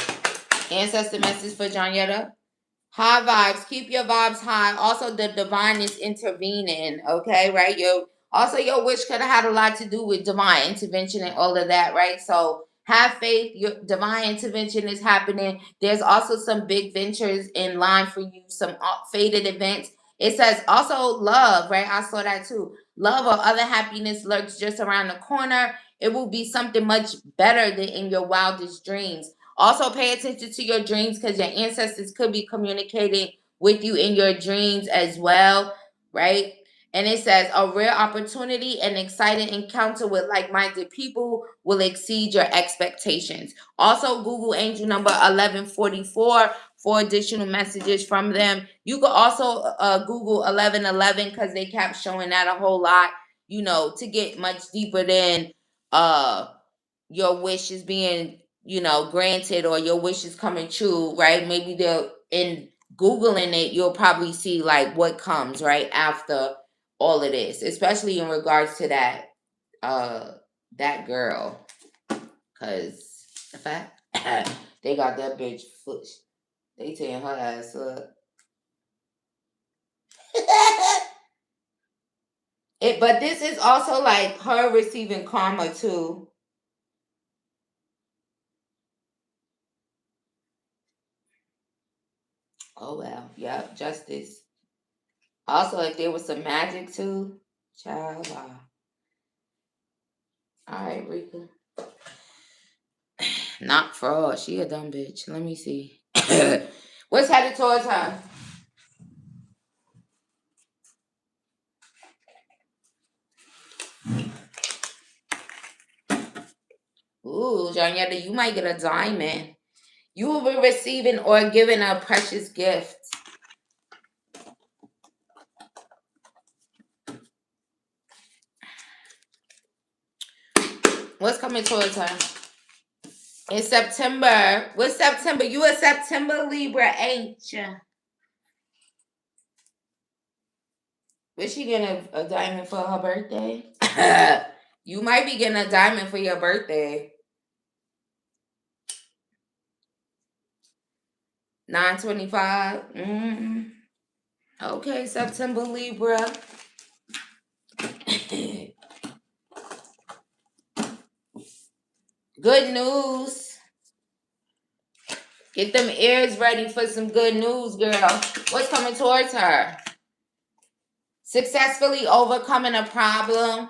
Ancestor message for Johnetta. High vibes. Keep your vibes high. Also, the divine is intervening. Okay, right? Your wish could have had a lot to do with divine intervention and all of that, right? So have faith. Your divine intervention is happening. There's also some big ventures in line for you. Some fated events. It says also love, right? I saw that too. Love or other happiness lurks just around the corner. It will be something much better than in your wildest dreams. Also, pay attention to your dreams because your ancestors could be communicating with you in your dreams as well, right? And it says a rare opportunity and exciting encounter with like-minded people will exceed your expectations. Also, Google angel number 1144 for additional messages from them. You could also Google 1111 because they kept showing that a whole lot, to get much deeper than your wish is being, granted or your wish is coming true, right? Maybe they'll in Googling it, you'll probably see like what comes right after all of this, especially in regards to that girl. Cause the fact they got that bitch foot, they tearing her ass up. But this is also like her receiving karma too. Oh well, yep, justice. Also, if there was some magic too, child. Wow. All right, Rika. Not fraud. She a dumb bitch. Let me see. What's headed towards her? Ooh, Johnetta, you might get a diamond. You will be receiving or giving a precious gift. What's coming towards her? In September. What's September? You a September Libra, ain't ya? Was she getting a diamond for her birthday? You might be getting a diamond for your birthday. 925. Okay, September Libra. Good news. Get them ears ready for some good news, girl. What's coming towards her? Successfully overcoming a problem.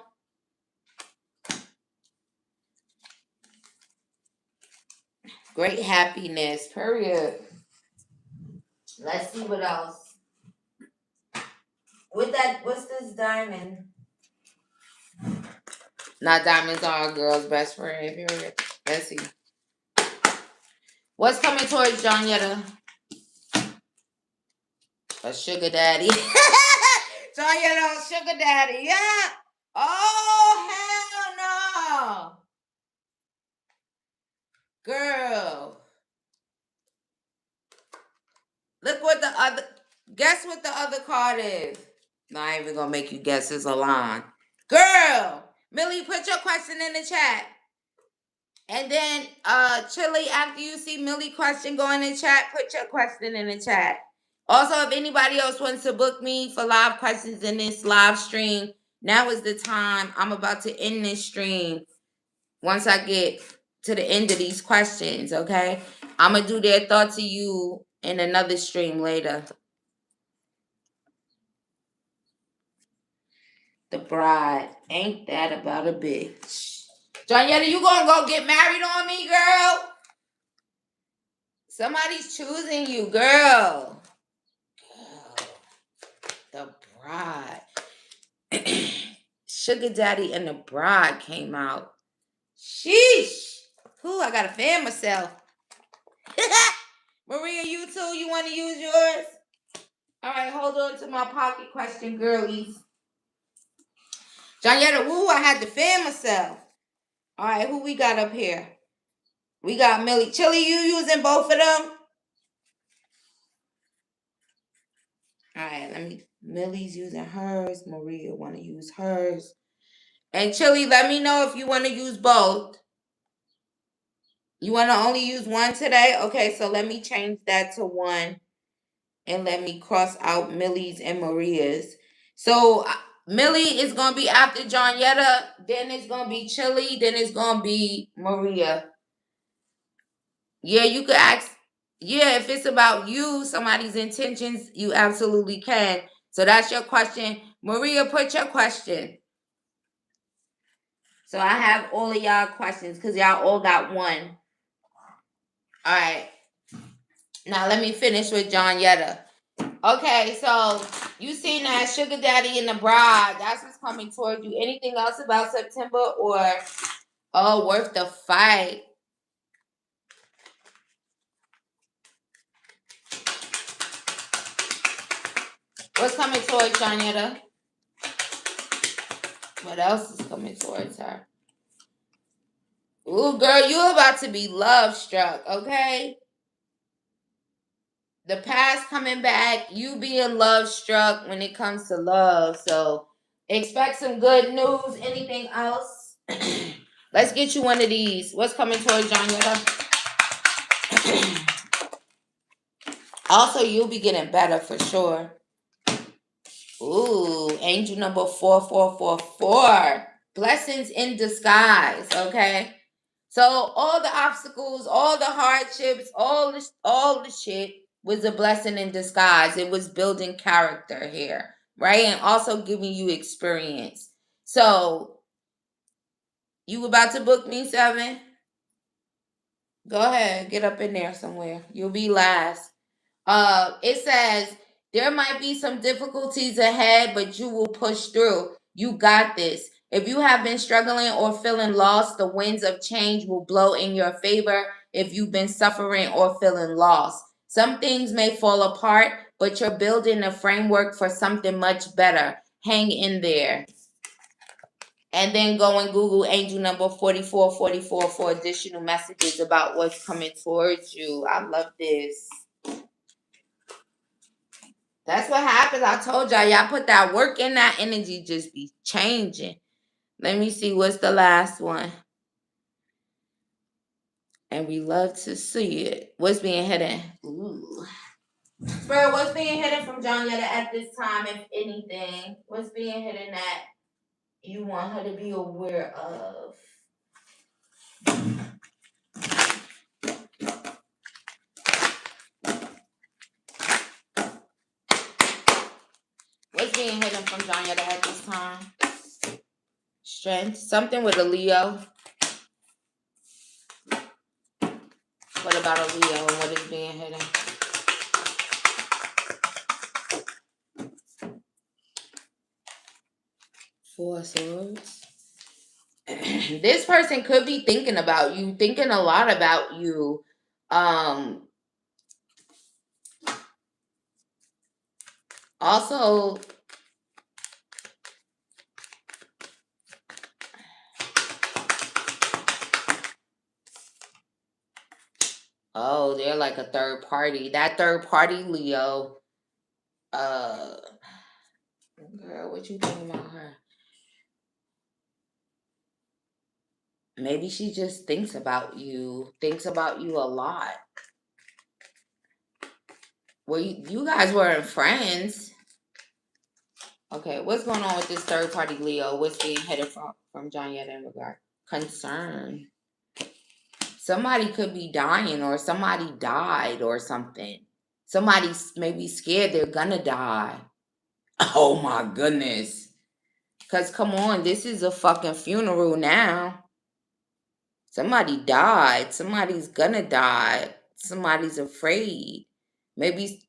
Great happiness. Period. Let's see what else. What's this diamond? Not diamonds are a girl's best friend. Period. Let's see. What's coming towards Johnetta? A sugar daddy. Johnetta, sugar daddy. Yeah. Oh, hell no. Girl. Look what the other. Guess what the other card is? No, I ain't even gonna make you guess. It's a line. Girl, Millie, put your question in the chat. And then, Chile, after you see Millie question go in the chat, put your question in the chat. Also, if anybody else wants to book me for live questions in this live stream, now is the time. I'm about to end this stream once I get to the end of these questions, okay? I'm gonna do their thought to you in another stream later. The bride. Ain't that about a bitch? Johnetta, you gonna go get married on me, girl? Somebody's choosing you, girl. The bride. Sugar Daddy and the Bride came out. Sheesh. Who? I gotta fan myself. Maria, you too? You want to use yours? All right, hold on to my pocket question, girlies. Johnetta, woo, I had to fan myself. All right, who we got up here? We got Millie. Chile, you using both of them? All right, Millie's using hers. Maria want to use hers. And Chile, let me know if you want to use both. You want to only use one today? Okay, so let me change that to one. And let me cross out Millie's and Maria's. So Millie is going to be after Johnetta. Then it's going to be Chile. Then it's going to be Maria. Yeah, you could ask. Yeah, if it's about you, somebody's intentions, you absolutely can. So that's your question. Maria, put your question. So I have all of y'all questions because y'all all got one. All right. Now let me finish with Johnetta. Okay, so you seen that Sugar Daddy and the Bride. That's what's coming towards you. Anything else about September or worth the fight? What's coming towards Johnetta? What else is coming towards her? Ooh, girl, you about to be love struck, okay? The past coming back, you being love struck when it comes to love. So expect some good news. Anything else? Let's get you one of these. What's coming towards Johnetta? Also, you'll be getting better for sure. Ooh, angel number 4444. Blessings in disguise, okay? So all the obstacles, all the hardships, all the shit was a blessing in disguise. It was building character here, right? And also giving you experience. So you about to book me 7? Go ahead, get up in there somewhere. You'll be last. It says there might be some difficulties ahead, but you will push through. You got this. If you have been struggling or feeling lost, the winds of change will blow in your favor. If you've been suffering or feeling lost, some things may fall apart, but you're building a framework for something much better. Hang in there. And then go and Google angel number 4444 for additional messages about what's coming towards you. I love this. That's what happens. I told y'all put that work in, that energy just be changing. Let me see what's the last one. And we love to see it. What's being hidden? Ooh. Spirit, what's being hidden from Johnetta at this time, if anything? What's being hidden that you want her to be aware of? What's being hidden from Johnetta at this time? Strength. Something with a Leo. What about a Leo and what is being hidden? Four of Swords. This person could be thinking about you, thinking a lot about you. Also, oh, they're like a third party. That third party, Leo. Girl, what you think about her? Maybe she just thinks about you a lot. Well, you guys weren't friends. Okay, what's going on with this third party Leo? What's being headed from Johnetta in regard? Concern. Somebody could be dying or somebody died or something. Somebody's maybe scared they're gonna die. Oh my goodness. Because come on, this is a fucking funeral now. Somebody died. Somebody's gonna die. Somebody's afraid. Maybe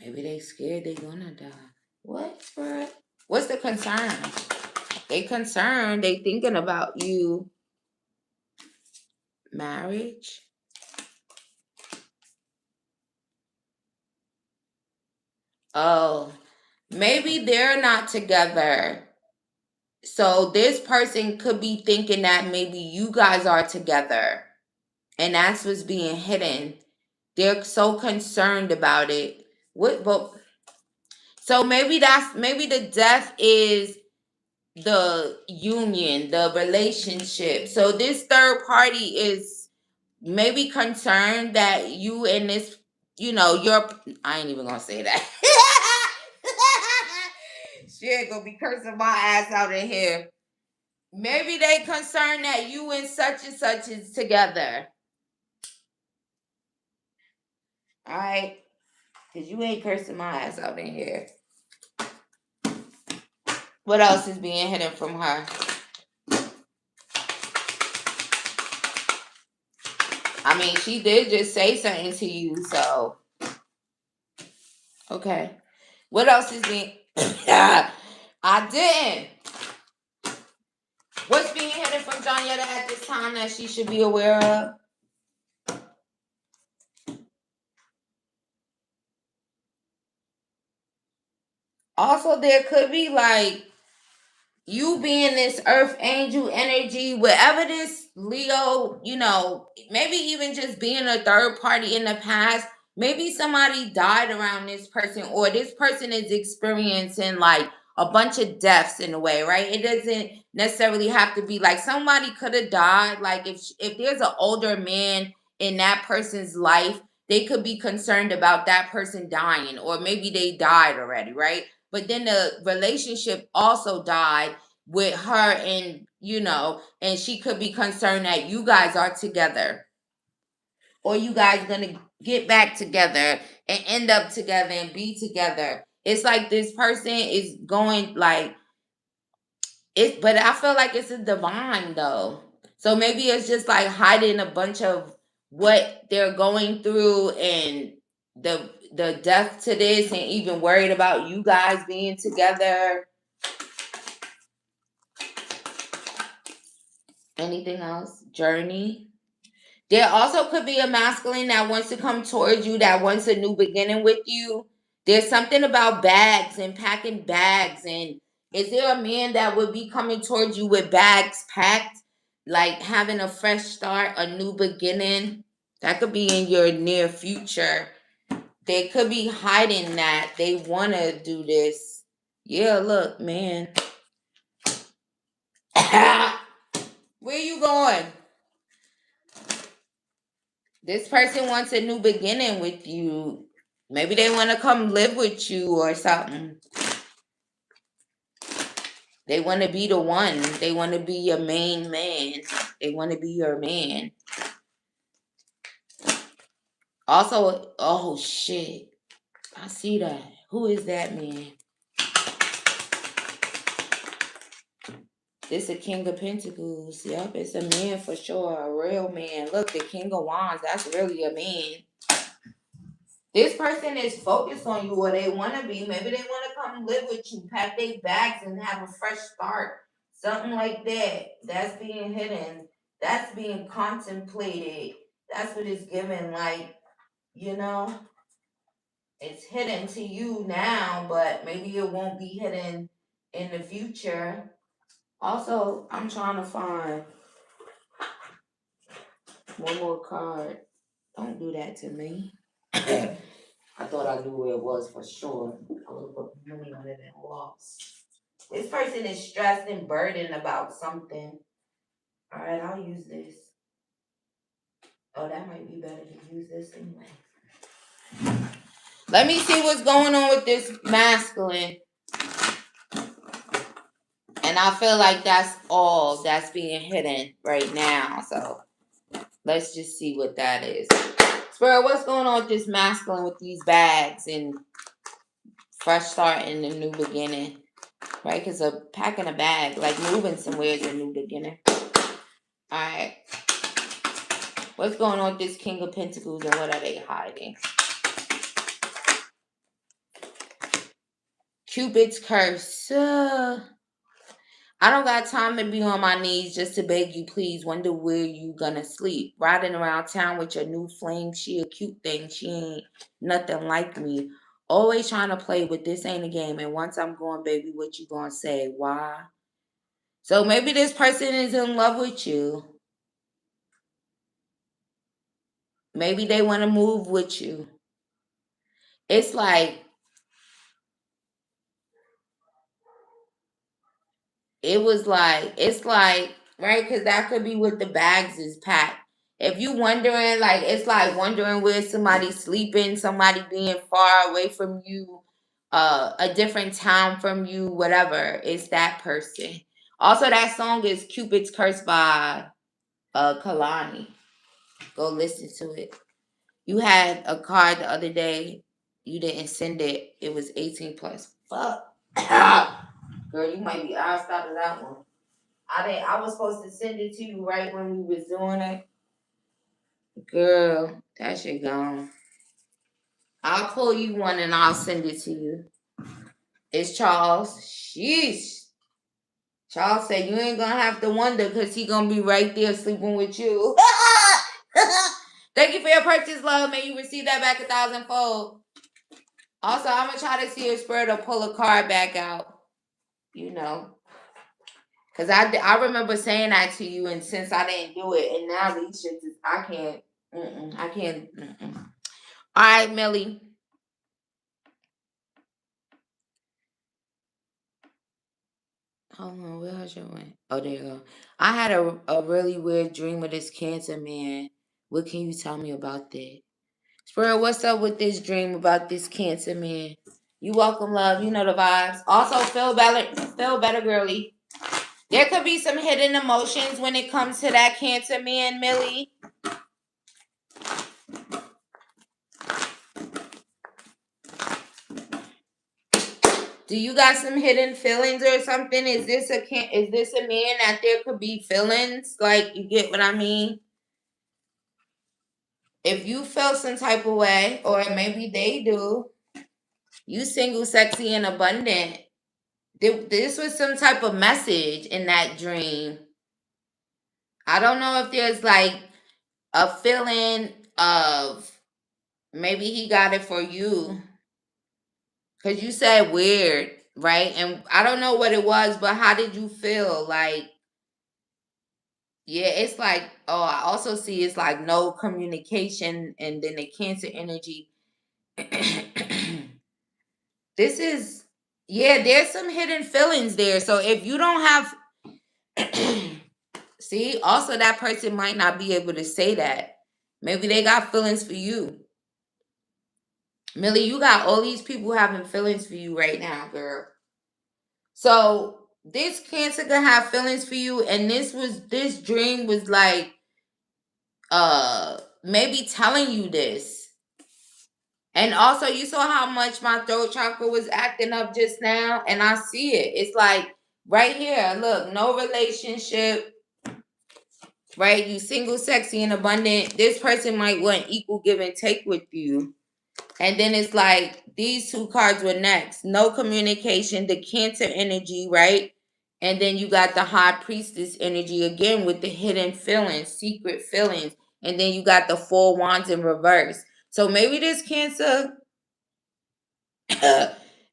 they scared they're gonna die. What, bro? What's the concern? They concerned. They thinking about you. Marriage. Oh, maybe they're not together. So this person could be thinking that maybe you guys are together. And that's what's being hidden. They're so concerned about it. What but so maybe the death is the union, the relationship. So this third party is maybe concerned that you and this, you're I ain't even gonna say that. She ain't gonna be cursing my ass out in here. Maybe they concerned that you and such is together. All right? Because you ain't cursing my ass out in here. What else is being hidden from her? I mean, she did just say something to you, so. Okay. What else is being. I didn't. What's being hidden from Johnetta at this time that she should be aware of? Also, there could be like you being this earth angel energy, whatever this Leo, maybe even just being a third party in the past. Maybe somebody died around this person, or this person is experiencing like a bunch of deaths in a way, right? It doesn't necessarily have to be like somebody could have died. Like if there's an older man in that person's life, they could be concerned about that person dying, or maybe they died already, right? But then the relationship also died with her, and and she could be concerned that you guys are together, or you guys gonna get back together and end up together and be together. It's like this person is going like it, but I feel like it's a divine though. So maybe it's just like hiding a bunch of what they're going through, and the death to this, and even worried about you guys being together. Anything else? Journey. There also could be a masculine that wants to come towards you, that wants a new beginning with you. There's something about bags and packing bags. And is there a man that would be coming towards you with bags packed, like having a fresh start, a new beginning? That could be in your near future. They could be hiding that they want to do this. Yeah, look, man. Where you going? This person wants a new beginning with you. Maybe they want to come live with you or something. They want to be the one. They want to be your main man. They want to be your man. Also, oh shit. I see that. Who is that man? This a King of Pentacles. Yep, it's a man for sure. A real man. Look, the King of Wands. That's really a man. This person is focused on you, or they want to be. Maybe they want to come live with you, pack their bags, and have a fresh start. Something like that. That's being hidden. That's being contemplated. That's what it's given. Like, you know, it's hidden to you now, but maybe it won't be hidden in the future. Also, I'm trying to find one more card. Don't do that to me. I thought I knew where it was for sure. I would have put money on it and lost. This person is stressed and burdened about something. All right, I'll use this. Oh, that might be better to use this anyway. Let me see what's going on with this masculine. And I feel like that's all that's being hidden right now. So let's just see what that is. Spirit, what's going on with this masculine with these bags and fresh start and a new beginning? Right? Because packing a bag, like moving somewhere, is a new beginning. All right. What's going on with this King of Pentacles, and what are they hiding? Cupid's curse. I don't got time to be on my knees just to beg you, please. Wonder where you gonna sleep. Riding around town with your new flame. She a cute thing. She ain't nothing like me. Always trying to play, but this ain't a game. And once I'm going, baby, what you gonna say? Why? So maybe this person is in love with you. Maybe they want to move with you. It's like, it's like, right? Because that could be what the bags is packed. If you wondering, like, it's like wondering where somebody's sleeping, somebody being far away from you, a different town from you, whatever. It's that person. Also, that song is Cupid's Curse by Kalani. Go listen to it. You had a card the other day. You didn't send it. It was 18 plus. Fuck. Girl, you might be asked out of that one. I was supposed to send it to you right when we was doing it. Girl, that shit gone. I'll pull you one and I'll send it to you. It's Charles. Sheesh. Charles said you ain't gonna have to wonder because he gonna be right there sleeping with you. Thank you for your purchase, love. May you receive that back 1,000-fold. Also, I'm gonna try to see if Spirit will pull a card back out. You know. Because I remember saying that to you, and since I didn't do it, and now these shits is, I can't. I can't. All right, Millie. Hold on, where has your went? Oh, there you go. I had a really weird dream of this cancer man. What can you tell me about that? Spirit, what's up with this dream about this cancer man? You welcome, love. You know the vibes. Also, feel better, girly. There could be some hidden emotions when it comes to that cancer man, Millie. Do you got some hidden feelings or something? Is this a man that there could be feelings? Like, you get what I mean? If you feel some type of way, or maybe they do, you single, sexy, and abundant. This was some type of message in that dream. I don't know if there's like a feeling of maybe he got it for you. Because you said weird, right? And I don't know what it was, but how did you feel? Like, yeah, it's like, oh, I also see it's like no communication, and then the cancer energy. This is, yeah, there's some hidden feelings there. So if you don't have, see, also that person might not be able to say that. Maybe they got feelings for you. Millie, you got all these people having feelings for you right now, girl. So this cancer could have feelings for you, and this dream was like maybe telling you this. And also, you saw how much my throat chakra was acting up just now, and I see it. It's like right here. Look, no relationship, right? You single, sexy, and abundant. This person might want equal give and take with you. And then it's like these two cards were next. No communication, the cancer energy, right? And then you got the high priestess energy again with the hidden feelings, secret feelings. And then you got the 4 wands in reverse. So maybe this cancer,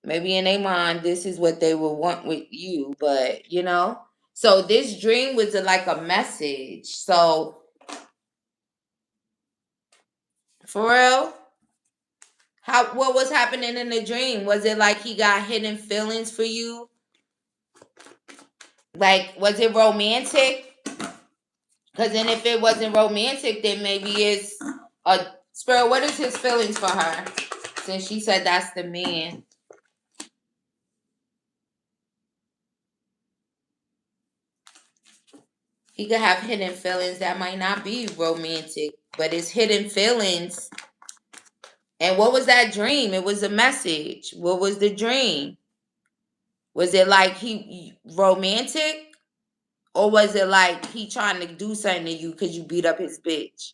maybe in their mind, this is what they would want with you. But, you know, so this dream was like a message. So, for real, what was happening in the dream? Was it like he got hidden feelings for you? Like, was it romantic? Because then if it wasn't romantic, then maybe it's a Spirit. What is his feelings for her? Since she said that's the man. He could have hidden feelings that might not be romantic, but it's hidden feelings. And what was that dream? It was a message. What was the dream? Was it like he romantic? Or was it like he trying to do something to you because you beat up his bitch?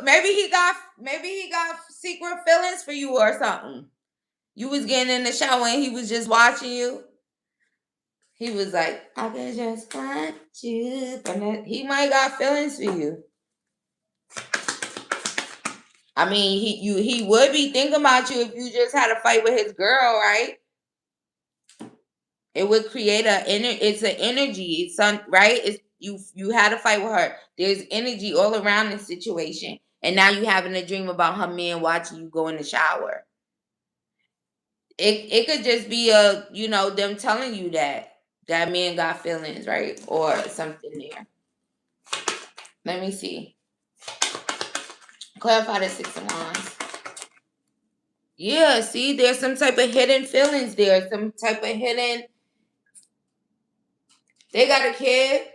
maybe he got secret feelings for you or something. You was getting in the shower and he was just watching you. He was like, I could just want you. But he might got feelings for you. I mean, he would be thinking about you if you just had a fight with his girl, right? It would create it's an energy. It's right? It's you had a fight with her. There's energy all around the situation. And now you having a dream about her man watching you go in the shower. It could just be them telling you that man got feelings, right? Or something there. Let me see. Clarify the 6 of Wands. Yeah, see, there's some type of hidden feelings there. Some type of hidden. They got a kid.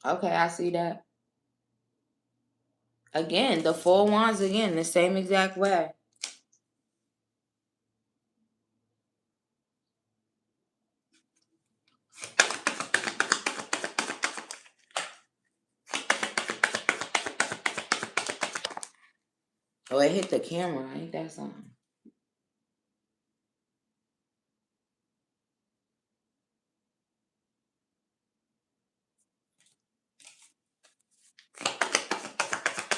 Okay, I see that. Again, the 4 Wands again, the same exact way. Oh, it hit the camera. Ain't that something?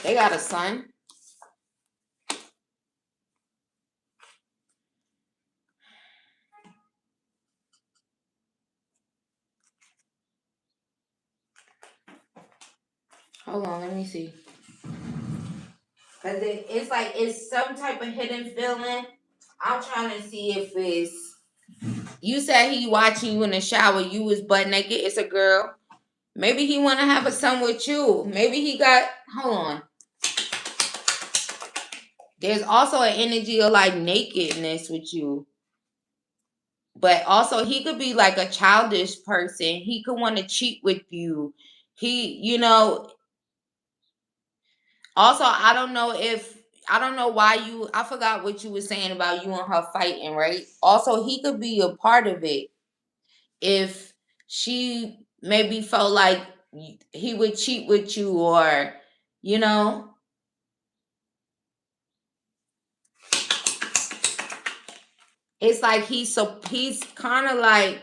They got a son. Hold on, let me see. Because it's like it's some type of hidden feeling. I'm trying to see if it's. You said he watching you in the shower. You was butt naked. It's a girl. Maybe he want to have a son with you. Maybe he got. Hold on. There's also an energy of like nakedness with you. But also he could be like a childish person. He could want to cheat with you. Also, I don't know why I forgot what you were saying about you and her fighting, right? Also, he could be a part of it if she maybe felt like he would cheat with you or, you know. It's like he's kind of like,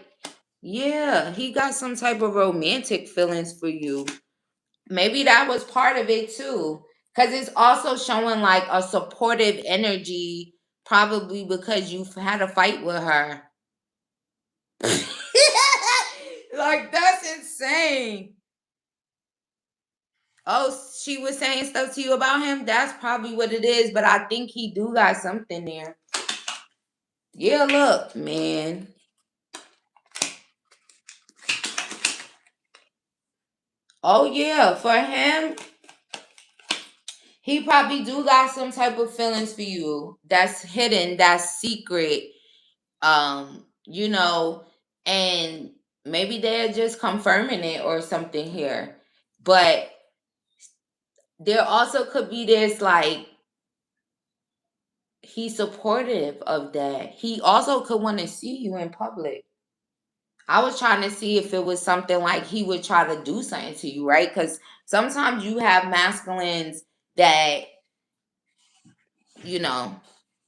yeah, he got some type of romantic feelings for you. Maybe that was part of it too. Because it's also showing like a supportive energy, probably because you've had a fight with her. Like, that's insane. Oh, she was saying stuff to you about him? That's probably what it is, but I think he do got something there. Yeah, look, man. Oh, yeah, for him, he probably do got some type of feelings for you that's hidden, that's secret. You know, and maybe they're just confirming it or something here. But there also could be this like he's supportive of that. He also could want to see you in public. I was trying to see if it was something like he would try to do something to you, right? Because sometimes you have masculines that, you know,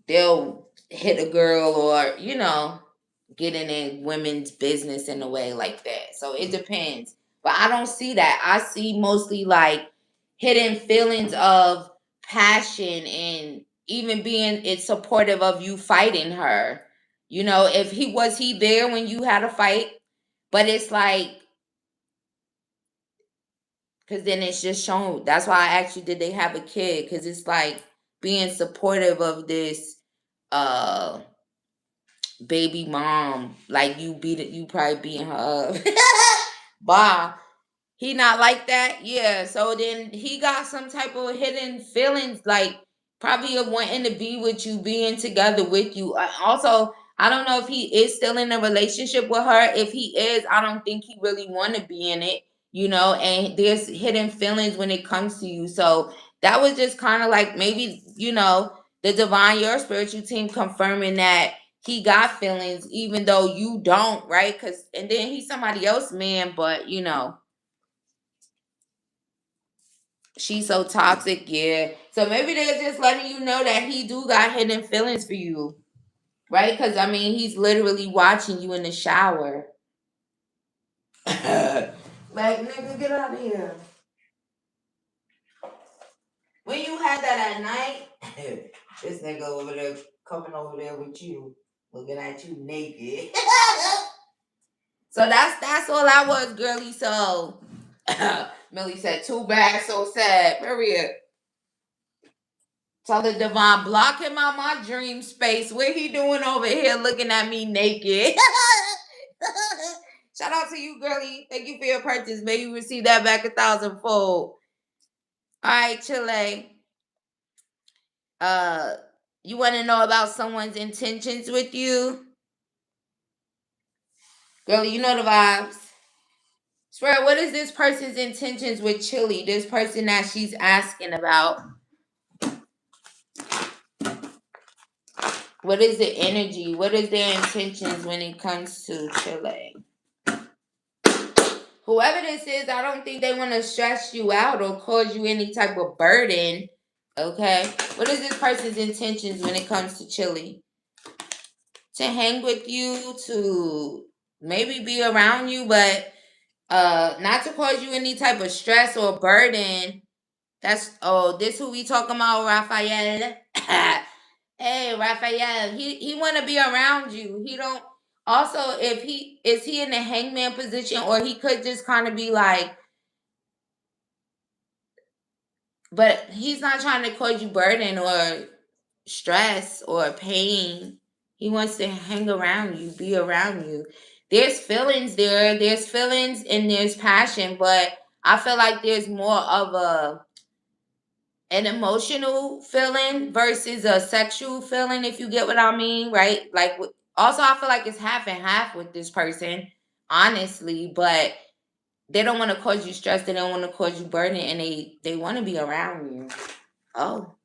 they'll hit a girl or, getting in women's business in a way like that. So it depends. But I don't see that. I see mostly like hidden feelings of passion and even being it's supportive of you fighting her. If he there when you had a fight, but it's like because then it's just shown. That's why I asked you, did they have a kid? Because it's like being supportive of this uh baby mom, like you probably beating her up. Bah. He not like that? Yeah. So then he got some type of hidden feelings, like probably of wanting to be with you, being together with you. Also, I don't know if he is still in a relationship with her. If he is, I don't think he really want to be in it, and there's hidden feelings when it comes to you. So that was just kind of like maybe, The divine, your spiritual team, confirming that he got feelings even though you don't, right? And then he's somebody else's man, but she's so toxic, yeah. So maybe they're just letting you know that he do got hidden feelings for you, right? Because I mean, he's literally watching you in the shower. Like, nigga, get out of here. When you had that at night, this nigga over there coming over there with you, looking at you naked. So that's all I was, girly. So Millie said, too bad, so sad. Period. Tell the divine, block him out my dream space. What he doing over here looking at me naked? Shout out to you, girly. Thank you for your purchase. May you receive that back 1,000-fold. All right, Chile. You want to know about someone's intentions with you? Girlie, you know the vibes. Swear, what is this person's intentions with Chile? This person that she's asking about. What is the energy? What is their intentions when it comes to Chile? Whoever this is, I don't think they want to stress you out or cause you any type of burden. Okay? What is this person's intentions when it comes to Chile? To hang with you, to maybe be around you, but not to cause you any type of stress or burden. This who we talking about, Raphael. Hey, Raphael, he want to be around you. He don't. Also, if he is he in the hangman position, or he could just kind of be like, but he's not trying to cause you burden or stress or pain. He wants to hang around you, be around you. There's feelings there. There's feelings and there's passion, but I feel like there's more of an emotional feeling versus a sexual feeling, if you get what I mean, right? Like, also, I feel like it's half and half with this person, honestly, but they don't want to cause you stress. They don't want to cause you burden, and they want to be around you. Oh,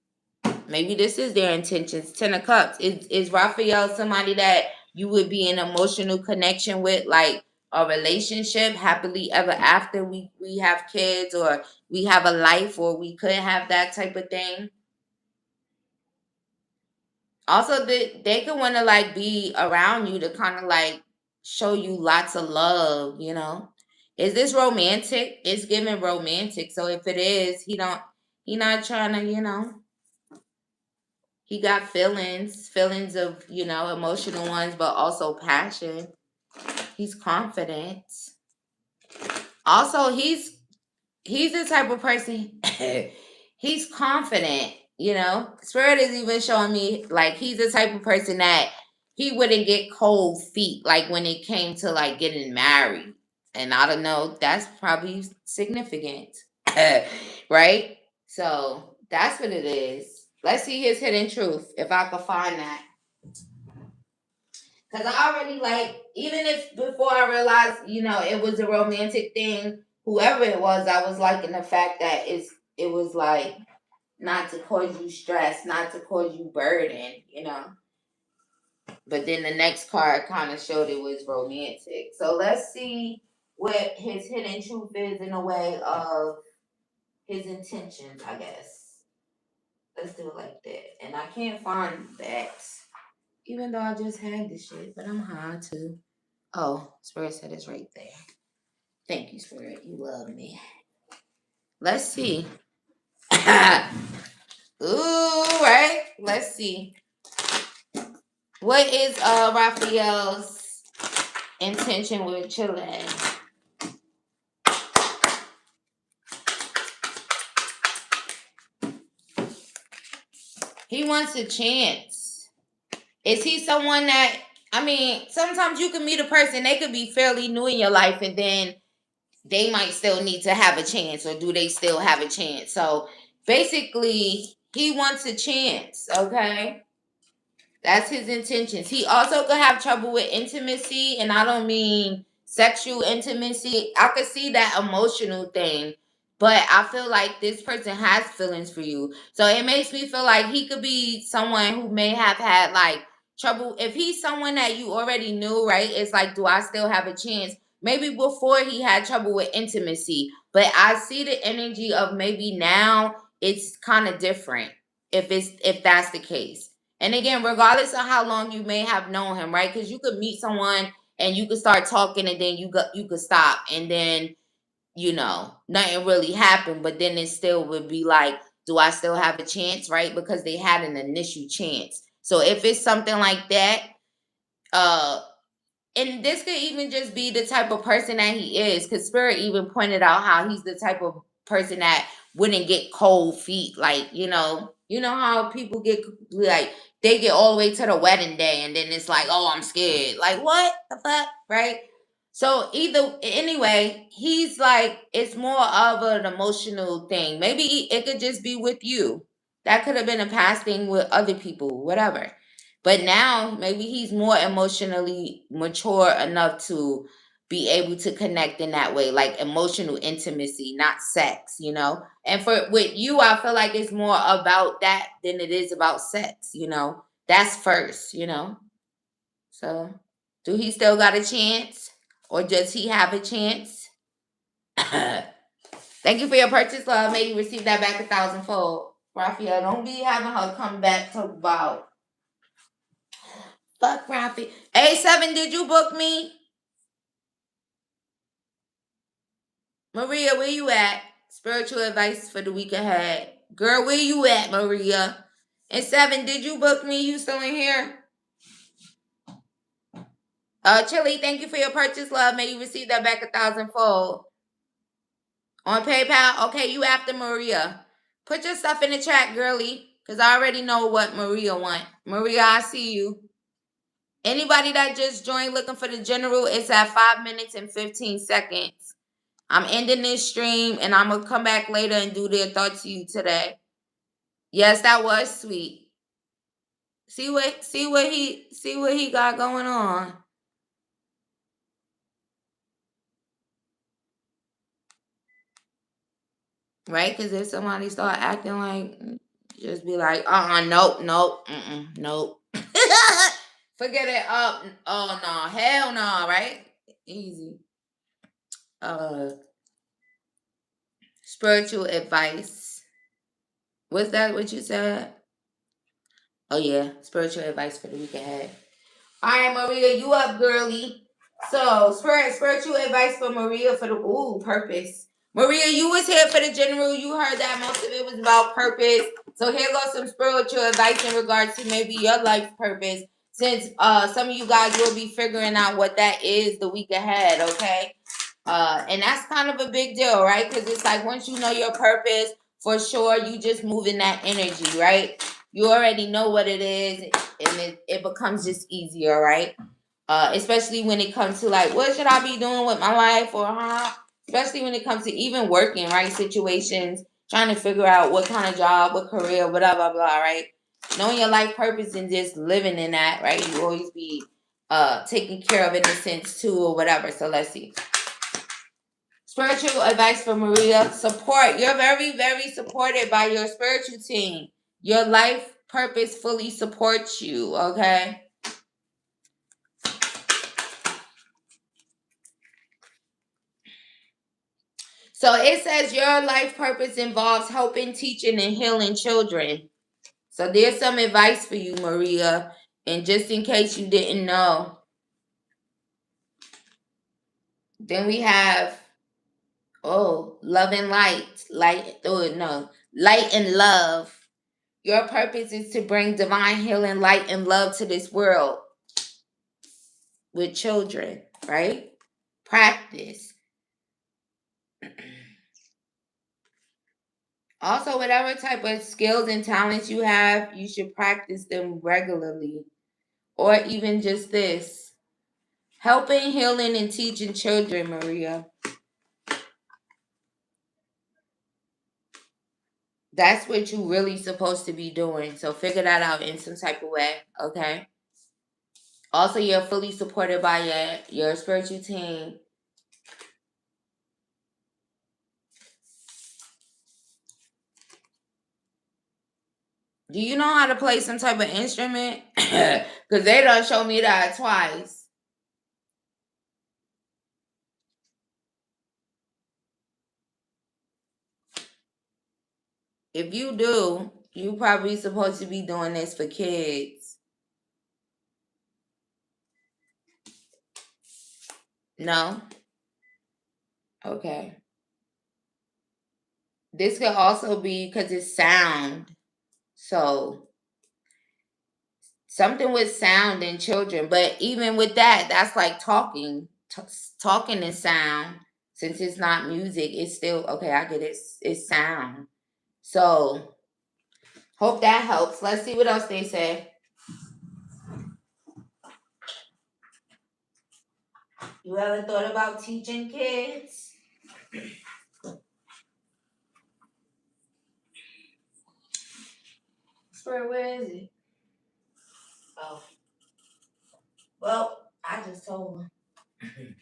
maybe this is their intentions. 10 of Cups. Is Raphael somebody that you would be in emotional connection with, like a relationship, happily ever after, we have kids, or we have a life, or we could have that type of thing? Also, they could want to like be around you to kind of like show you lots of love, Is this romantic? It's giving romantic. So if it is, he not trying to, he got feelings of, emotional ones, but also passion. He's confident. Also, he's the type of person, he's confident, Spirit is even showing me like he's the type of person that he wouldn't get cold feet like when it came to like getting married. And I don't know, that's probably significant. Right? So that's what it is. Let's see his hidden truth, if I could find that. Because I already like, even if before I realized, it was a romantic thing, whoever it was, I was liking the fact that it was like not to cause you stress, not to cause you burden. But then the next card kind of showed it was romantic. So let's see what his hidden truth is in a way of his intentions, I guess. Let's do it like that. And I can't find that. Even though I just had this shit, but I'm high too. Oh, Spirit said it's right there. Thank you, Spirit. You love me. Let's see. Ooh, right? Let's see. What is Raphael's intention with Chile? He wants a chance. Is he someone that, I mean, sometimes you can meet a person, they could be fairly new in your life, and then they might still need to have a chance, or do they still have a chance? So basically, he wants a chance, okay? That's his intentions. He also could have trouble with intimacy, and I don't mean sexual intimacy. I could see that emotional thing But I feel like this person has feelings for you. So it makes me feel like he could be someone who may have had like trouble. If he's someone that you already knew, right? It's like, do I still have a chance? Maybe before he had trouble with intimacy, but I see the energy of maybe now it's kind of different if that's the case. And again, regardless of how long you may have known him, right? Because you could meet someone and you could start talking and then you could stop and then nothing really happened, but then it still would be like, do I still have a chance, right? Because they had an initial chance. So if it's something like that, uh, and this could even just be the type of person that he is, because Spirit even pointed out how he's the type of person that wouldn't get cold feet, like how people get like they get all the way to the wedding day and then it's like, oh, I'm scared, like what the fuck, right? So either anyway, he's like, it's more of an emotional thing. Maybe it could just be with you. That could have been a past thing with other people, whatever. But now maybe he's more emotionally mature enough to be able to connect in that way, like emotional intimacy, not sex. And for with you, I feel like it's more about that than it is about sex. That's first. So do he still got a chance? Or does he have a chance? Thank you for your purchase, love. May you receive that back 1,000-fold. Raphael, don't be having her come back talk about fuck Rafi. A7, did you book me? Maria, where you at? Spiritual advice for the week ahead. Girl, where you at, Maria? And 7, did you book me? You still in here? Chile, thank you for your purchase, love. May you receive that back 1,000-fold. On PayPal? Okay, you after Maria. Put your stuff in the chat, girly. Because I already know what Maria want. Maria, I see you. Anybody that just joined looking for the general, it's at 5 minutes and 15 seconds. I'm ending this stream and I'm gonna come back later and do their thought to you today. Yes, that was sweet. See what he got going on. Right? Because if somebody start acting like, just be like, nope, nope. Forget it up. Oh no, hell no, right? Easy. Spiritual advice. Was that what you said? Oh yeah, spiritual advice for the week ahead. All right, Maria, you up, girly. So, spiritual advice for Maria for the purpose. Maria, you was here for the general. You heard that most of it was about purpose. So here goes some spiritual advice in regards to maybe your life purpose. Since some of you guys will be figuring out what that is the week ahead, okay? And that's kind of a big deal, right? Because it's like once you know your purpose, for sure, you just move in that energy, right? You already know what it is, and it becomes just easier, right? Especially when it comes to like, what should I be doing with my life, or especially when it comes to even working, right? Situations, trying to figure out what kind of job, what career, blah blah blah, right? Knowing your life purpose and just living in that, right? You always be taken care of in a sense too, or whatever. So let's see. Spiritual advice for Maria. Support. You're very, very supported by your spiritual team. Your life purpose fully supports you, okay? So it says your life purpose involves helping, teaching, and healing children. So there's some advice for you, Maria. And just in case you didn't know, then we have, love and light. Light and love. Your purpose is to bring divine healing, light, and love to this world with children, right? Practice. Also, whatever type of skills and talents you have, you should practice them regularly. Or even just this. Helping, healing, and teaching children, Maria. That's what you really supposed to be doing. So figure that out in some type of way, okay? Also, you're fully supported by your spiritual team. Do you know how to play some type of instrument? Because they done show me that twice. If you do, you probably supposed to be doing this for kids. No? Okay. This could also be because it's sound. So something with sound in children. But even with that, that's like talking. Talking is sound. Since it's not music, it's still okay. I get it. It's sound. So hope that helps. Let's see what else they say. You ever thought about teaching kids? Spirit, where is it? Oh, well, I just told him.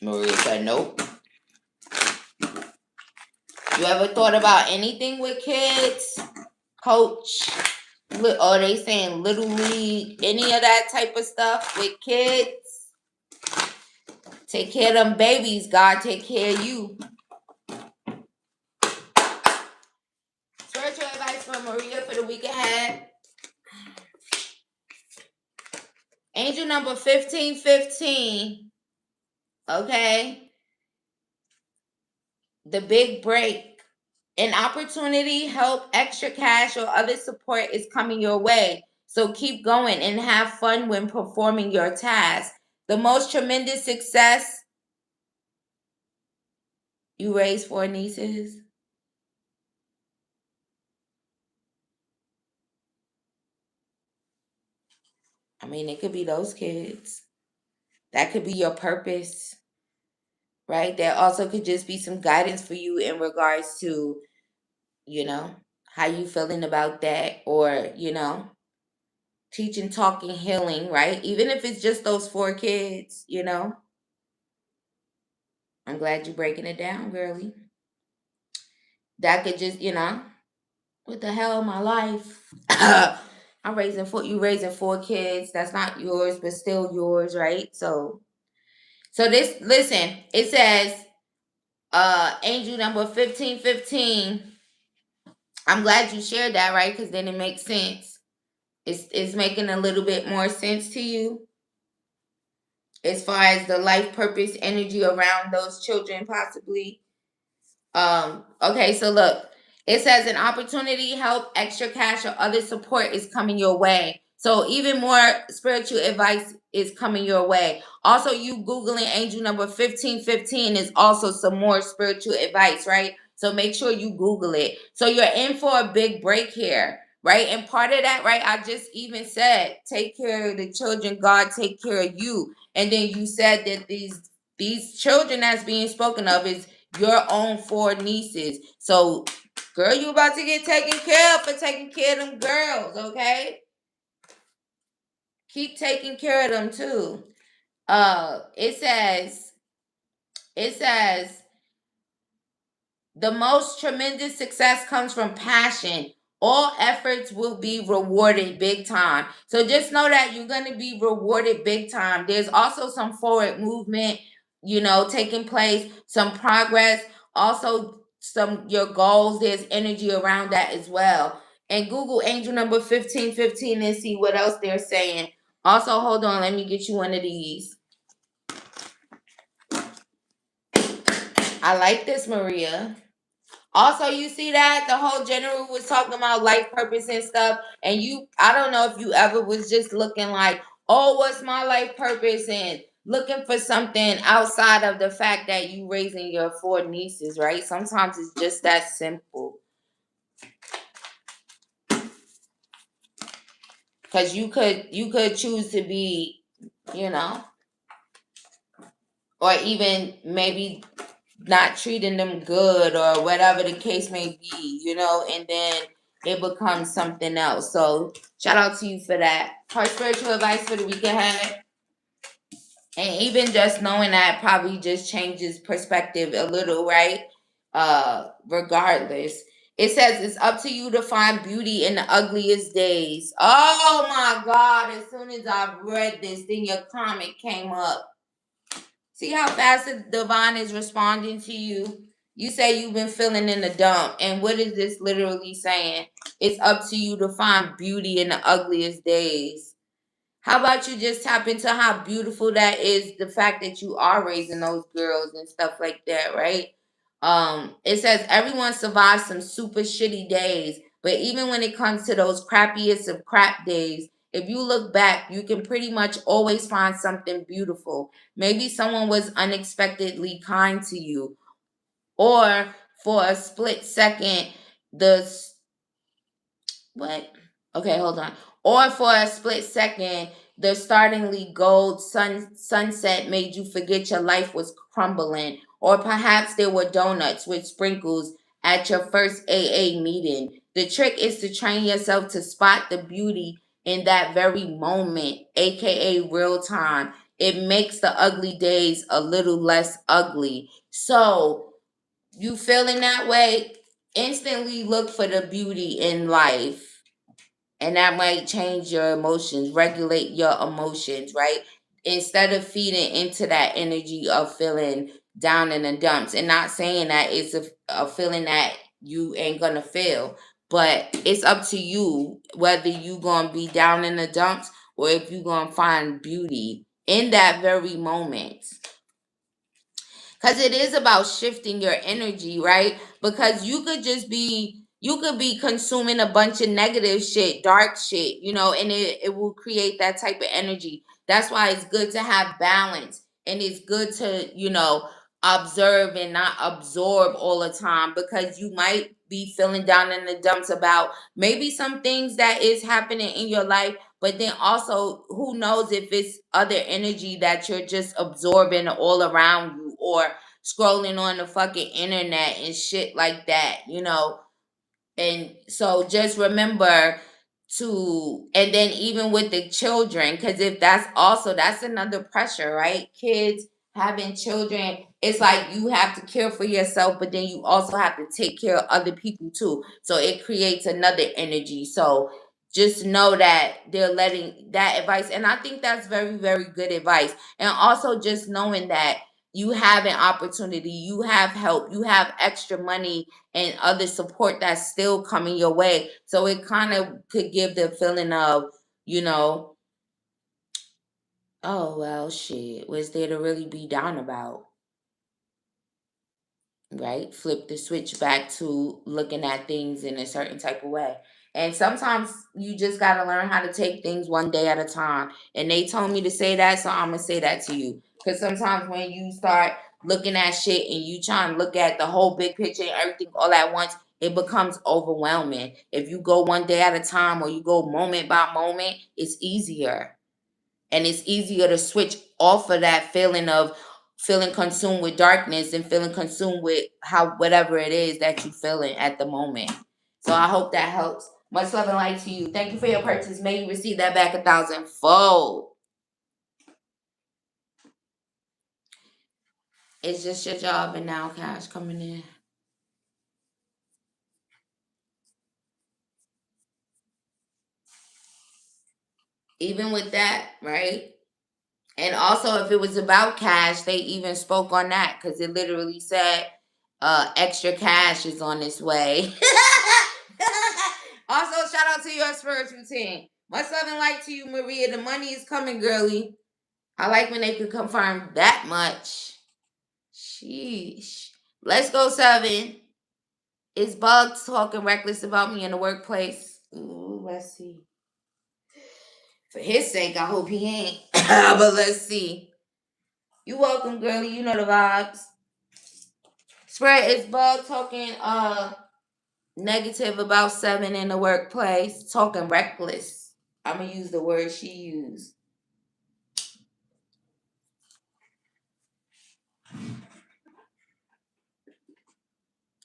Maria said nope. You ever thought about anything with kids? Coach, or they saying little league, any of that type of stuff with kids? Take care of them babies. God take care of you. Spiritual advice from Maria for the week ahead. Angel number 1515. Okay. The big break. An opportunity, help, extra cash, or other support is coming your way. So keep going and have fun when performing your task. The most tremendous success. You raised 4 nieces. I mean, it could be those kids. That could be your purpose, right? There also could just be some guidance for you in regards to, how you feeling about that, or, teaching, talking, healing, right? Even if it's just those 4 kids, I'm glad you're breaking it down, girly. That could just, what the hell, my life? You raising 4 kids. That's not yours, but still yours, right? So this, listen, it says, angel number 1515. I'm glad you shared that, right? Because then it makes sense. It's making a little bit more sense to you as far as the life purpose energy around those children, possibly. Okay, so look, it says an opportunity, help, extra cash, or other support is coming your way. So even more spiritual advice is coming your way. Also, you Googling angel number 1515 is also some more spiritual advice, right? So make sure you Google it. So you're in for a big break here, right? And part of that, right? I just even said, take care of the children, God take care of you. And then you said that these children that's being spoken of is your own 4 nieces. So, girl, you about to get taken care of for taking care of them girls, okay? Keep taking care of them too. It says the most tremendous success comes from passion. All efforts will be rewarded big time. So just know that you're going to be rewarded big time. There's also some forward movement, taking place, some progress, also some your goals. There's energy around that as well. And Google angel number 1515 and see what else they're saying. Also, hold on, let me get you one of these. I like this, Maria. Also, you see that the whole general was talking about life purpose and stuff, and I don't know if you ever was just looking like, oh, what's my life purpose, and looking for something outside of the fact that you raising your 4 nieces, right? Sometimes it's just that simple. Because you could choose to be, or even maybe not treating them good or whatever the case may be, and then it becomes something else. So shout out to you for that. Her spiritual advice for the week ahead. And even just knowing that probably just changes perspective a little, right? regardless. It says it's up to you to find beauty in the ugliest days. Oh my God. As soon as I read this, then your comment came up. See how fast the divine is responding to you? You say you've been feeling in the dump. And what is this literally saying? It's up to you to find beauty in the ugliest days. How about you just tap into how beautiful that is, the fact that you are raising those girls and stuff like that, right? It says everyone survives some super shitty days, but even when it comes to those crappiest of crap days, if you look back, you can pretty much always find something beautiful. Maybe someone was unexpectedly kind to you, or for a split second, the what? Okay, hold on. Or for a split second, the startlingly gold sunset made you forget your life was crumbling. Or perhaps there were donuts with sprinkles at your first AA meeting. The trick is to train yourself to spot the beauty in that very moment, aka real time. It makes the ugly days a little less ugly. So, you feeling that way? Instantly look for the beauty in life, and that might change your emotions, regulate your emotions, right? Instead of feeding into that energy of feeling down in the dumps. And not saying that it's a feeling that you ain't gonna feel, but it's up to you whether you gonna be down in the dumps or if you gonna find beauty in that very moment. Because it is about shifting your energy, right? Because you could be consuming a bunch of negative shit, dark shit, and it will create that type of energy. That's why it's good to have balance, and it's good to, observe and not absorb all the time, because you might be feeling down in the dumps about maybe some things that is happening in your life, but then also, who knows if it's other energy that you're just absorbing all around you, or scrolling on the fucking internet and shit like that. And so just remember and then even with the children, because if that's another pressure, right? Kids, having children, it's like you have to care for yourself, but then you also have to take care of other people too. So it creates another energy. So just know that they're letting that advice, and I think that's very, very good advice. And also just knowing that you have an opportunity, you have help, you have extra money and other support that's still coming your way. So it kind of could give the feeling of, you know, oh, well, shit, what's there to really be down about? Right? Flip the switch back to looking at things in a certain type of way. And sometimes you just got to learn how to take things one day at a time. And they told me to say that, so I'm going to say that to you. Because sometimes when you start looking at shit and you try and look at the whole big picture and everything all at once, it becomes overwhelming. If you go one day at a time or you go moment by moment, it's easier. And it's easier to switch off of that feeling of feeling consumed with darkness and feeling consumed with how whatever it is that you're feeling at the moment. So I hope that helps. Much love and light to you. Thank you for your purchase. May you receive that back 1,000-fold. It's just your job and now cash coming in. Even with that, right? And also, if it was about cash, they even spoke on that, because it literally said extra cash is on its way. Also, shout out to your spiritual team. Much love and light to you, Maria. The money is coming, girly. I like when they could confirm that much. Sheesh. Let's go, 7. Is Bug talking reckless about me in the workplace? Ooh, let's see. For his sake, I hope he ain't. But let's see. You welcome, girlie. You know the vibes. Spread is Bug talking negative about 7 in the workplace, talking reckless. I'm gonna use the word she used.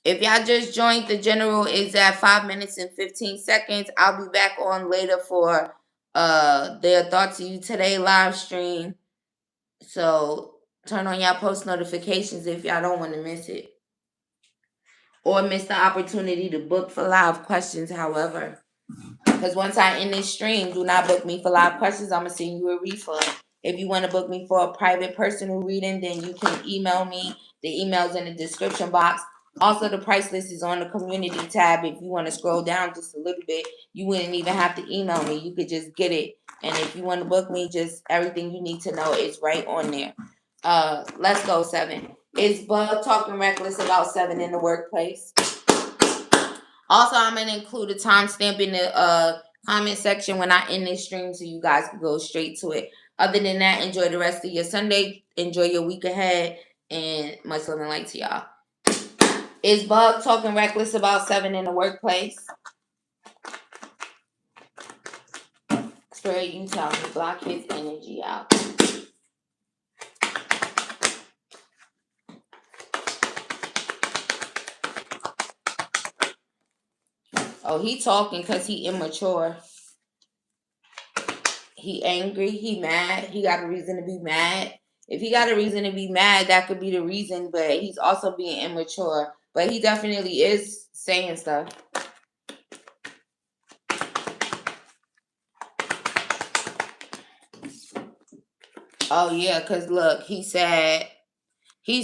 If y'all just joined, the general is at 5 minutes and 15 seconds. I'll be back on later for their thoughts to you today live stream. So turn on y'all post notifications if y'all don't want to miss it. or miss the opportunity to book for live questions. However, because once I end this stream, do not book me for live questions. I'm gonna send you a refund. If you want to book me for a private personal reading, then you can email me. The email's in the description box. Also, the price list is on the community tab. If you want to scroll down just a little bit, you wouldn't even have to email me. You could just get it. And if you want to book me, just everything you need to know is right on there. Let's go, 7. Is Bug talking reckless about 7 in the workplace? Also, I'm gonna include a timestamp in the comment section when I end this stream, so you guys can go straight to it. Other than that, enjoy the rest of your Sunday. Enjoy your week ahead, and much love and light to y'all. Is Bug talking reckless about 7 in the workplace? Spirit, you tell me. Block his energy out. Oh, he talking because he immature. He angry. He mad. He got a reason to be mad. If he got a reason to be mad, that could be the reason. But he's also being immature. But he definitely is saying stuff. Oh yeah, cause look, he said he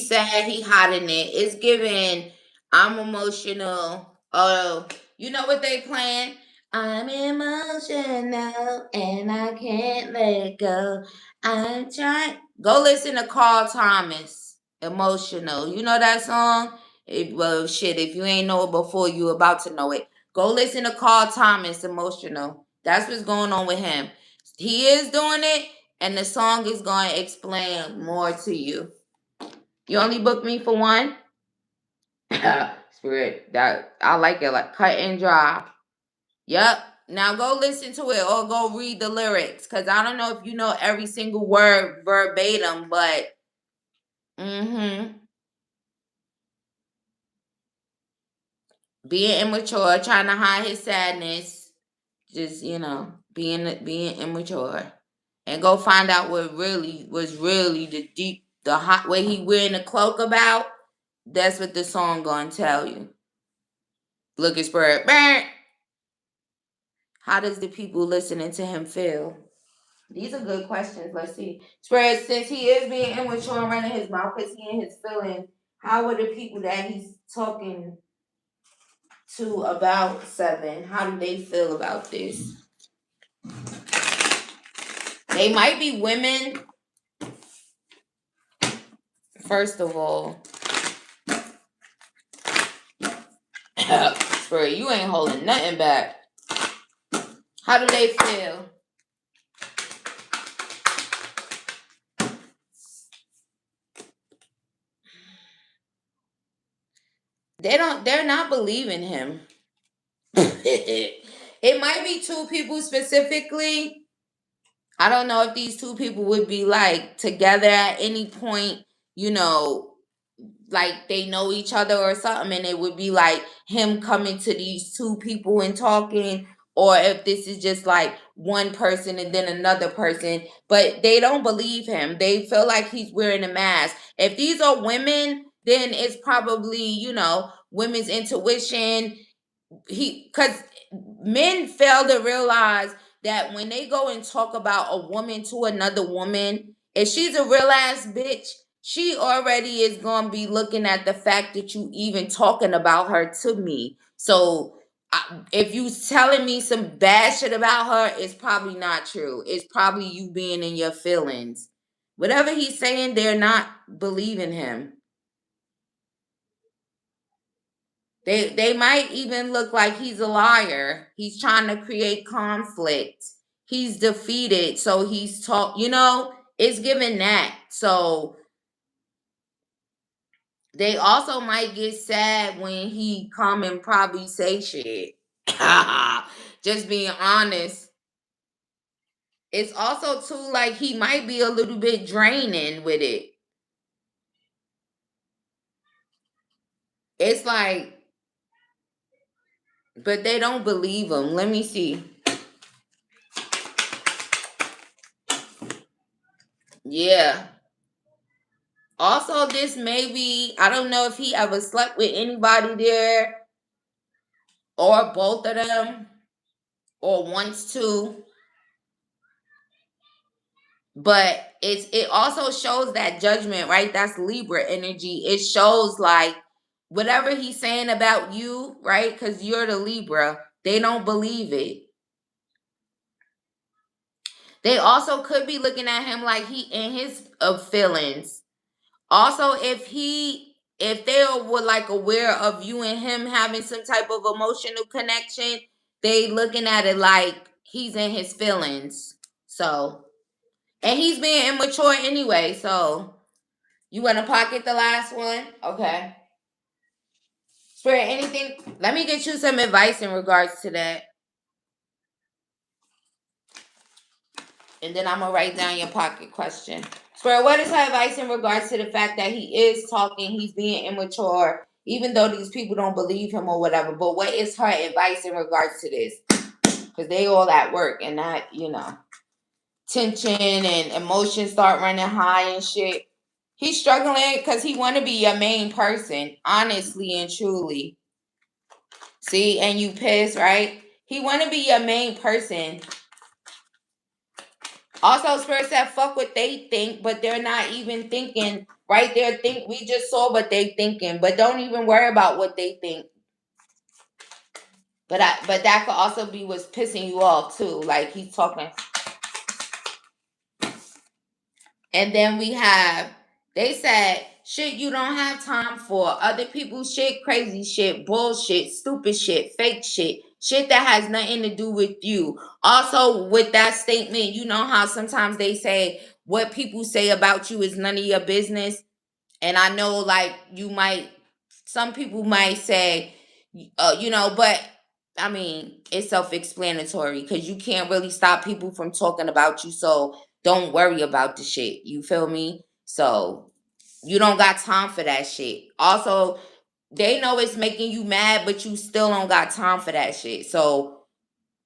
hiding it. It's giving. I'm emotional. Oh, you know what they playing? I'm emotional and I can't let go. I'm trying. Go listen to Carl Thomas. Emotional. You know that song? Well, shit. If you ain't know it before, you about to know it. Go listen to Carl Thomas. Emotional. That's what's going on with him. He is doing it, and the song is going to explain more to you. You only booked me for one? Spirit, that I like it, like cut and dry. Yep. Now go listen to it or go read the lyrics. Cause I don't know if you know every single word verbatim, but being immature, trying to hide his sadness, just being immature. And go find out what really was really the hot way he wearing the cloak about. That's what the song gonna tell you. Look at Spirit. How does the people listening to him feel? These are good questions. Let's see. Spirit, since he is being immature and running his mouth because he in his feelings, how are the people that he's talking to about 7? How do they feel about this? They might be women. First of all, Spirit, you ain't holding nothing back. How do they feel? They're not believing him. It might be 2 people specifically. I don't know if these 2 people would be like together at any point, you know, like they know each other or something, and it would be like him coming to these 2 people and talking, or if this is just like one person and then another person, but they don't believe him. They feel like he's wearing a mask. If these are women, then it's probably, women's intuition. Because men fail to realize that when they go and talk about a woman to another woman, if she's a real ass bitch, she already is gonna be looking at the fact that you even talking about her to me. So if you telling me some bad shit about her, it's probably not true. It's probably you being in your feelings. Whatever he's saying, they're not believing him. They might even look like he's a liar. He's trying to create conflict. He's defeated, so he's it's given that. So they also might get sad when he come and probably say shit. Just being honest. It's also too like he might be a little bit draining with it. It's like, but they don't believe him. Let me see. Yeah. Also, this maybe, I don't know if he ever slept with anybody there or both of them or wants to. But it also shows that judgment, right? That's Libra energy. It shows like whatever he's saying about you, right? Because you're the Libra, they don't believe it. They also could be looking at him like he in his feelings. Also, if they were like aware of you and him having some type of emotional connection, they looking at it like he's in his feelings. So, and he's being immature anyway. So, you want to pocket the last one? Okay. Spirit, anything? Let me get you some advice in regards to that. And then I'm going to write down your pocket question. Spirit, what is her advice in regards to the fact that he is talking, he's being immature, even though these people don't believe him or whatever? But what is her advice in regards to this? Because they all at work and that, tension and emotions start running high and shit. He's struggling because he want to be your main person, honestly and truly. See, and you pissed, right? He want to be your main person. Also, Spirit said, fuck what they think, but they're not even thinking, right? We just saw what they thinking, but don't even worry about what they think. But that could also be what's pissing you off too. Like he's talking. And then they said, shit you don't have time for. Other people's shit, crazy shit, bullshit, stupid shit, fake shit. Shit that has nothing to do with you. Also, with that statement, you know how sometimes they say what people say about you is none of your business. And I know, like, some people might say, but I mean, it's self-explanatory because you can't really stop people from talking about you. So don't worry about the shit. You feel me? So you don't got time for that shit. Also, they know it's making you mad, but you still don't got time for that shit. So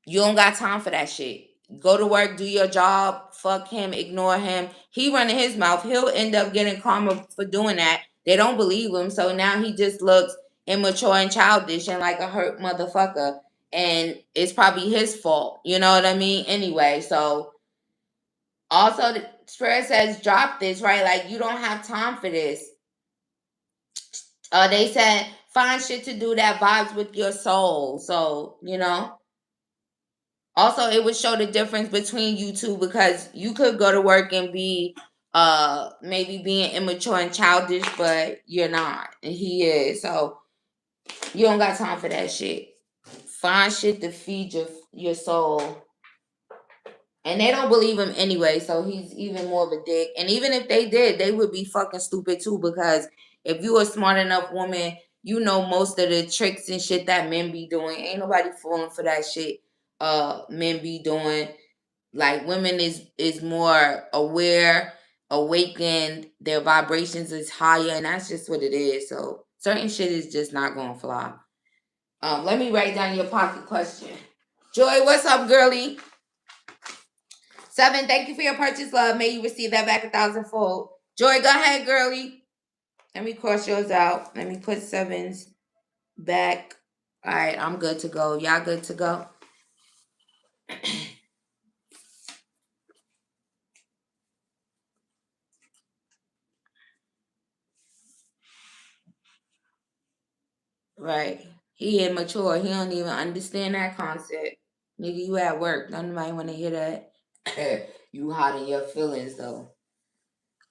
you don't got time for that shit. Go to work, do your job, fuck him, ignore him. He running his mouth. He'll end up getting karma for doing that. They don't believe him. So now he just looks immature and childish and like a hurt motherfucker. And it's probably his fault. You know what I mean? Anyway, so also the spirit says drop this, right? Like you don't have time for this. They said find shit to do that vibes with your soul. So, also, it would show the difference between you two because you could go to work and be maybe being immature and childish, but you're not. And he is. So you don't got time for that shit. Find shit to feed your soul. And they don't believe him anyway, so he's even more of a dick. And even if they did, they would be fucking stupid too, because if you a smart enough woman, you know most of the tricks and shit that men be doing. Ain't nobody falling for that shit men be doing. Like women is more aware, awakened, their vibrations is higher, and that's just what it is. So certain shit is just not gonna fly. Let me write down your pocket question. Joy, what's up, girly? 7, thank you for your purchase, love. May you receive that back 1,000-fold. Joy, go ahead, girly. Let me cross yours out. Let me put 7s back. All right, I'm good to go. Y'all good to go? Right. He immature. He don't even understand that concept. Nigga, you at work. Don't nobody want to hear that. You hot in your feelings, though.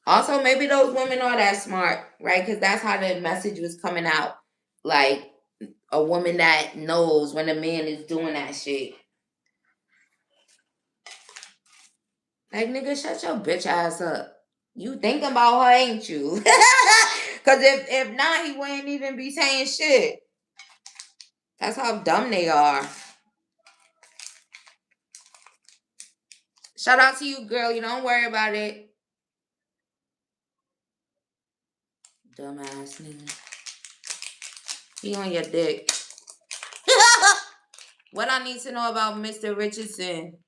Also, maybe those women are that smart, right? Because that's how the message was coming out. Like, a woman that knows when a man is doing that shit. Like, nigga, shut your bitch ass up. You thinking about her, ain't you? Because if not, he wouldn't even be saying shit. That's how dumb they are. Shout out to you, girl. You don't worry about it. Dumbass nigga. He on your dick. What I need to know about Mr. Richardson.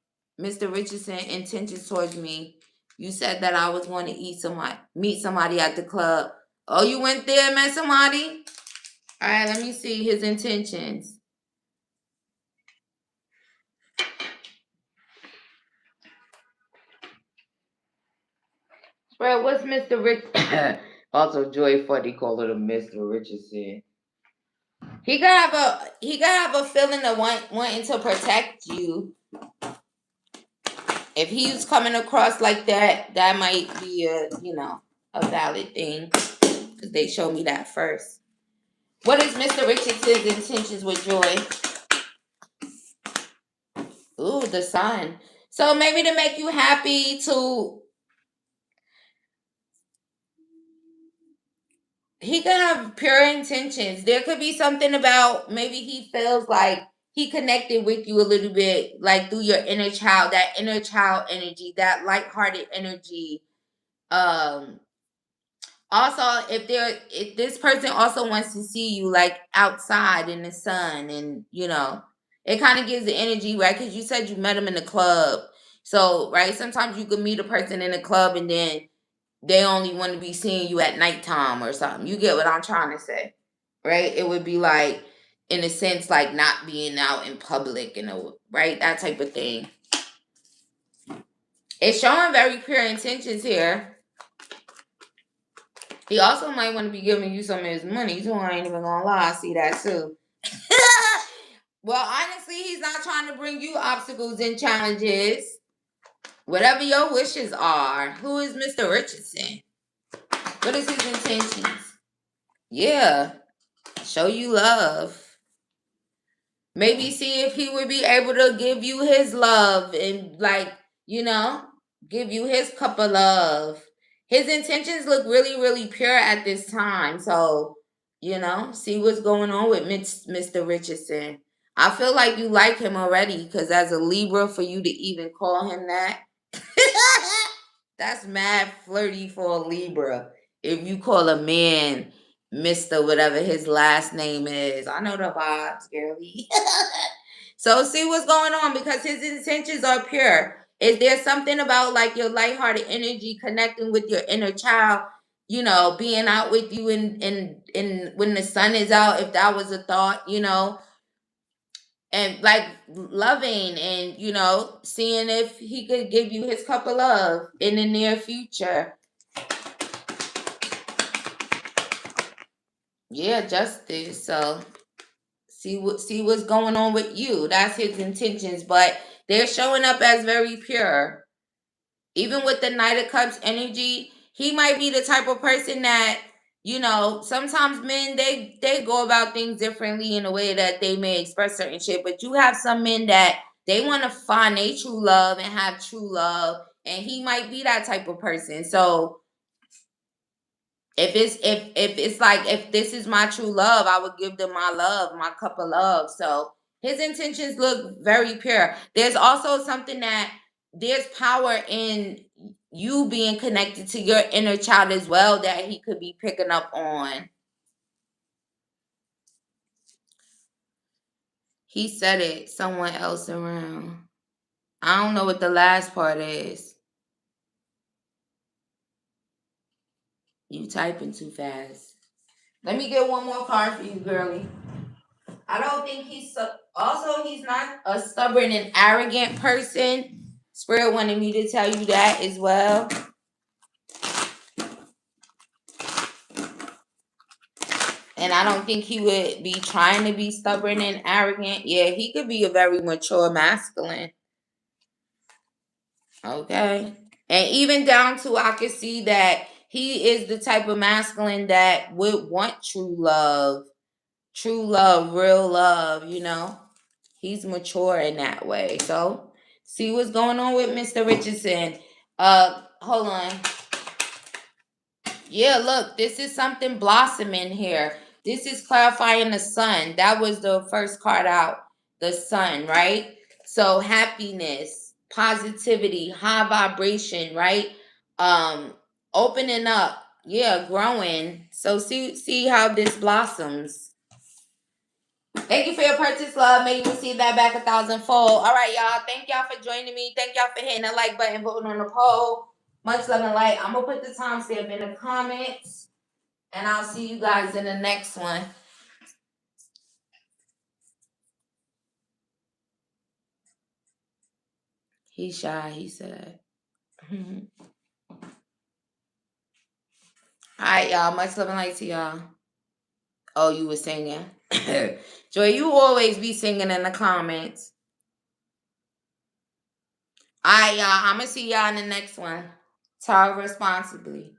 Mr. Richardson intentions towards me. You said that I was going to meet somebody at the club. Oh, you went there and met somebody? All right, let me see his intentions. Bro, what's Mr. Rich? Also, Joy Funny called it a Mr. Richardson. He gotta have a feeling of wanting to protect you. If he's coming across like that, that might be a valid thing. Because they showed me that first. What is Mr. Richardson's intentions with Joy? Ooh, the sun. So maybe to make you happy he could have pure intentions. There could be something about maybe he feels like he connected with you a little bit, like through your inner child, that inner child energy, that lighthearted energy. Um, Also, if this person also wants to see you like outside in the sun, and it kind of gives the energy, right? Because you said you met him in the club. So, right, sometimes you could meet a person in the club and then they only want to be seeing you at nighttime or something. You get what I'm trying to say, right? It would be like, in a sense, like not being out in public, right? That type of thing. It's showing very pure intentions here. He also might want to be giving you some of his money too. I ain't even gonna lie, I see that too. Well, honestly, he's not trying to bring you obstacles and challenges. Whatever your wishes are. Who is Mr. Richardson? What is his intentions? Yeah, show you love. Maybe see if he would be able to give you his love and give you his cup of love. His intentions look really, really pure at this time. So, see what's going on with Mr. Richardson. I feel like you like him already because as a Libra, for you to even call him that, that's mad flirty for a Libra. If you call a man Mr. whatever his last name is. I know the vibes, girlie. So see what's going on because his intentions are pure. Is there something about like your lighthearted energy connecting with your inner child, being out with you in when the sun is out, if that was a thought, and like loving and seeing if he could give you his cup of love in the near future. Yeah, justice. So see what's going on with you. That's his intentions, but they're showing up as very pure. Even with the Knight of Cups energy, he might be the type of person that sometimes men they go about things differently in a way that they may express certain shit. But you have some men that they want to find a true love and have true love, and he might be that type of person. So if it's like if this is my true love, I would give them my love, my cup of love. So his intentions look very pure. There's also something that there's power in you being connected to your inner child as well that he could be picking up on. He said it, someone else around. I don't know what the last part is. You typing too fast. Let me get one more card for you, girlie. I don't think he's not a stubborn and arrogant person. Spirit wanted me to tell you that as well. And I don't think he would be trying to be stubborn and arrogant. Yeah, he could be a very mature masculine. Okay. And even down to I could see that he is the type of masculine that would want true love, real love. He's mature in that way. So see what's going on with Mr. Richardson. Hold on. Yeah, look, this is something blossoming here. This is clarifying the sun. That was the first card out. The sun, right? So happiness, positivity, high vibration, right? Um, Opening up, yeah, growing. So see how this blossoms. Thank you for your purchase, love. May you receive that back 1,000-fold. All right, y'all. Thank y'all for joining me. Thank y'all for hitting the like button, voting on the poll. Much love and light. I'm gonna put the timestamp in the comments, and I'll see you guys in the next one. He's shy, he said. All right, y'all. Much love and light to y'all. Oh, you were singing. Joy, you always be singing in the comments. All right, y'all. I'm going to see y'all in the next one. Talk responsibly.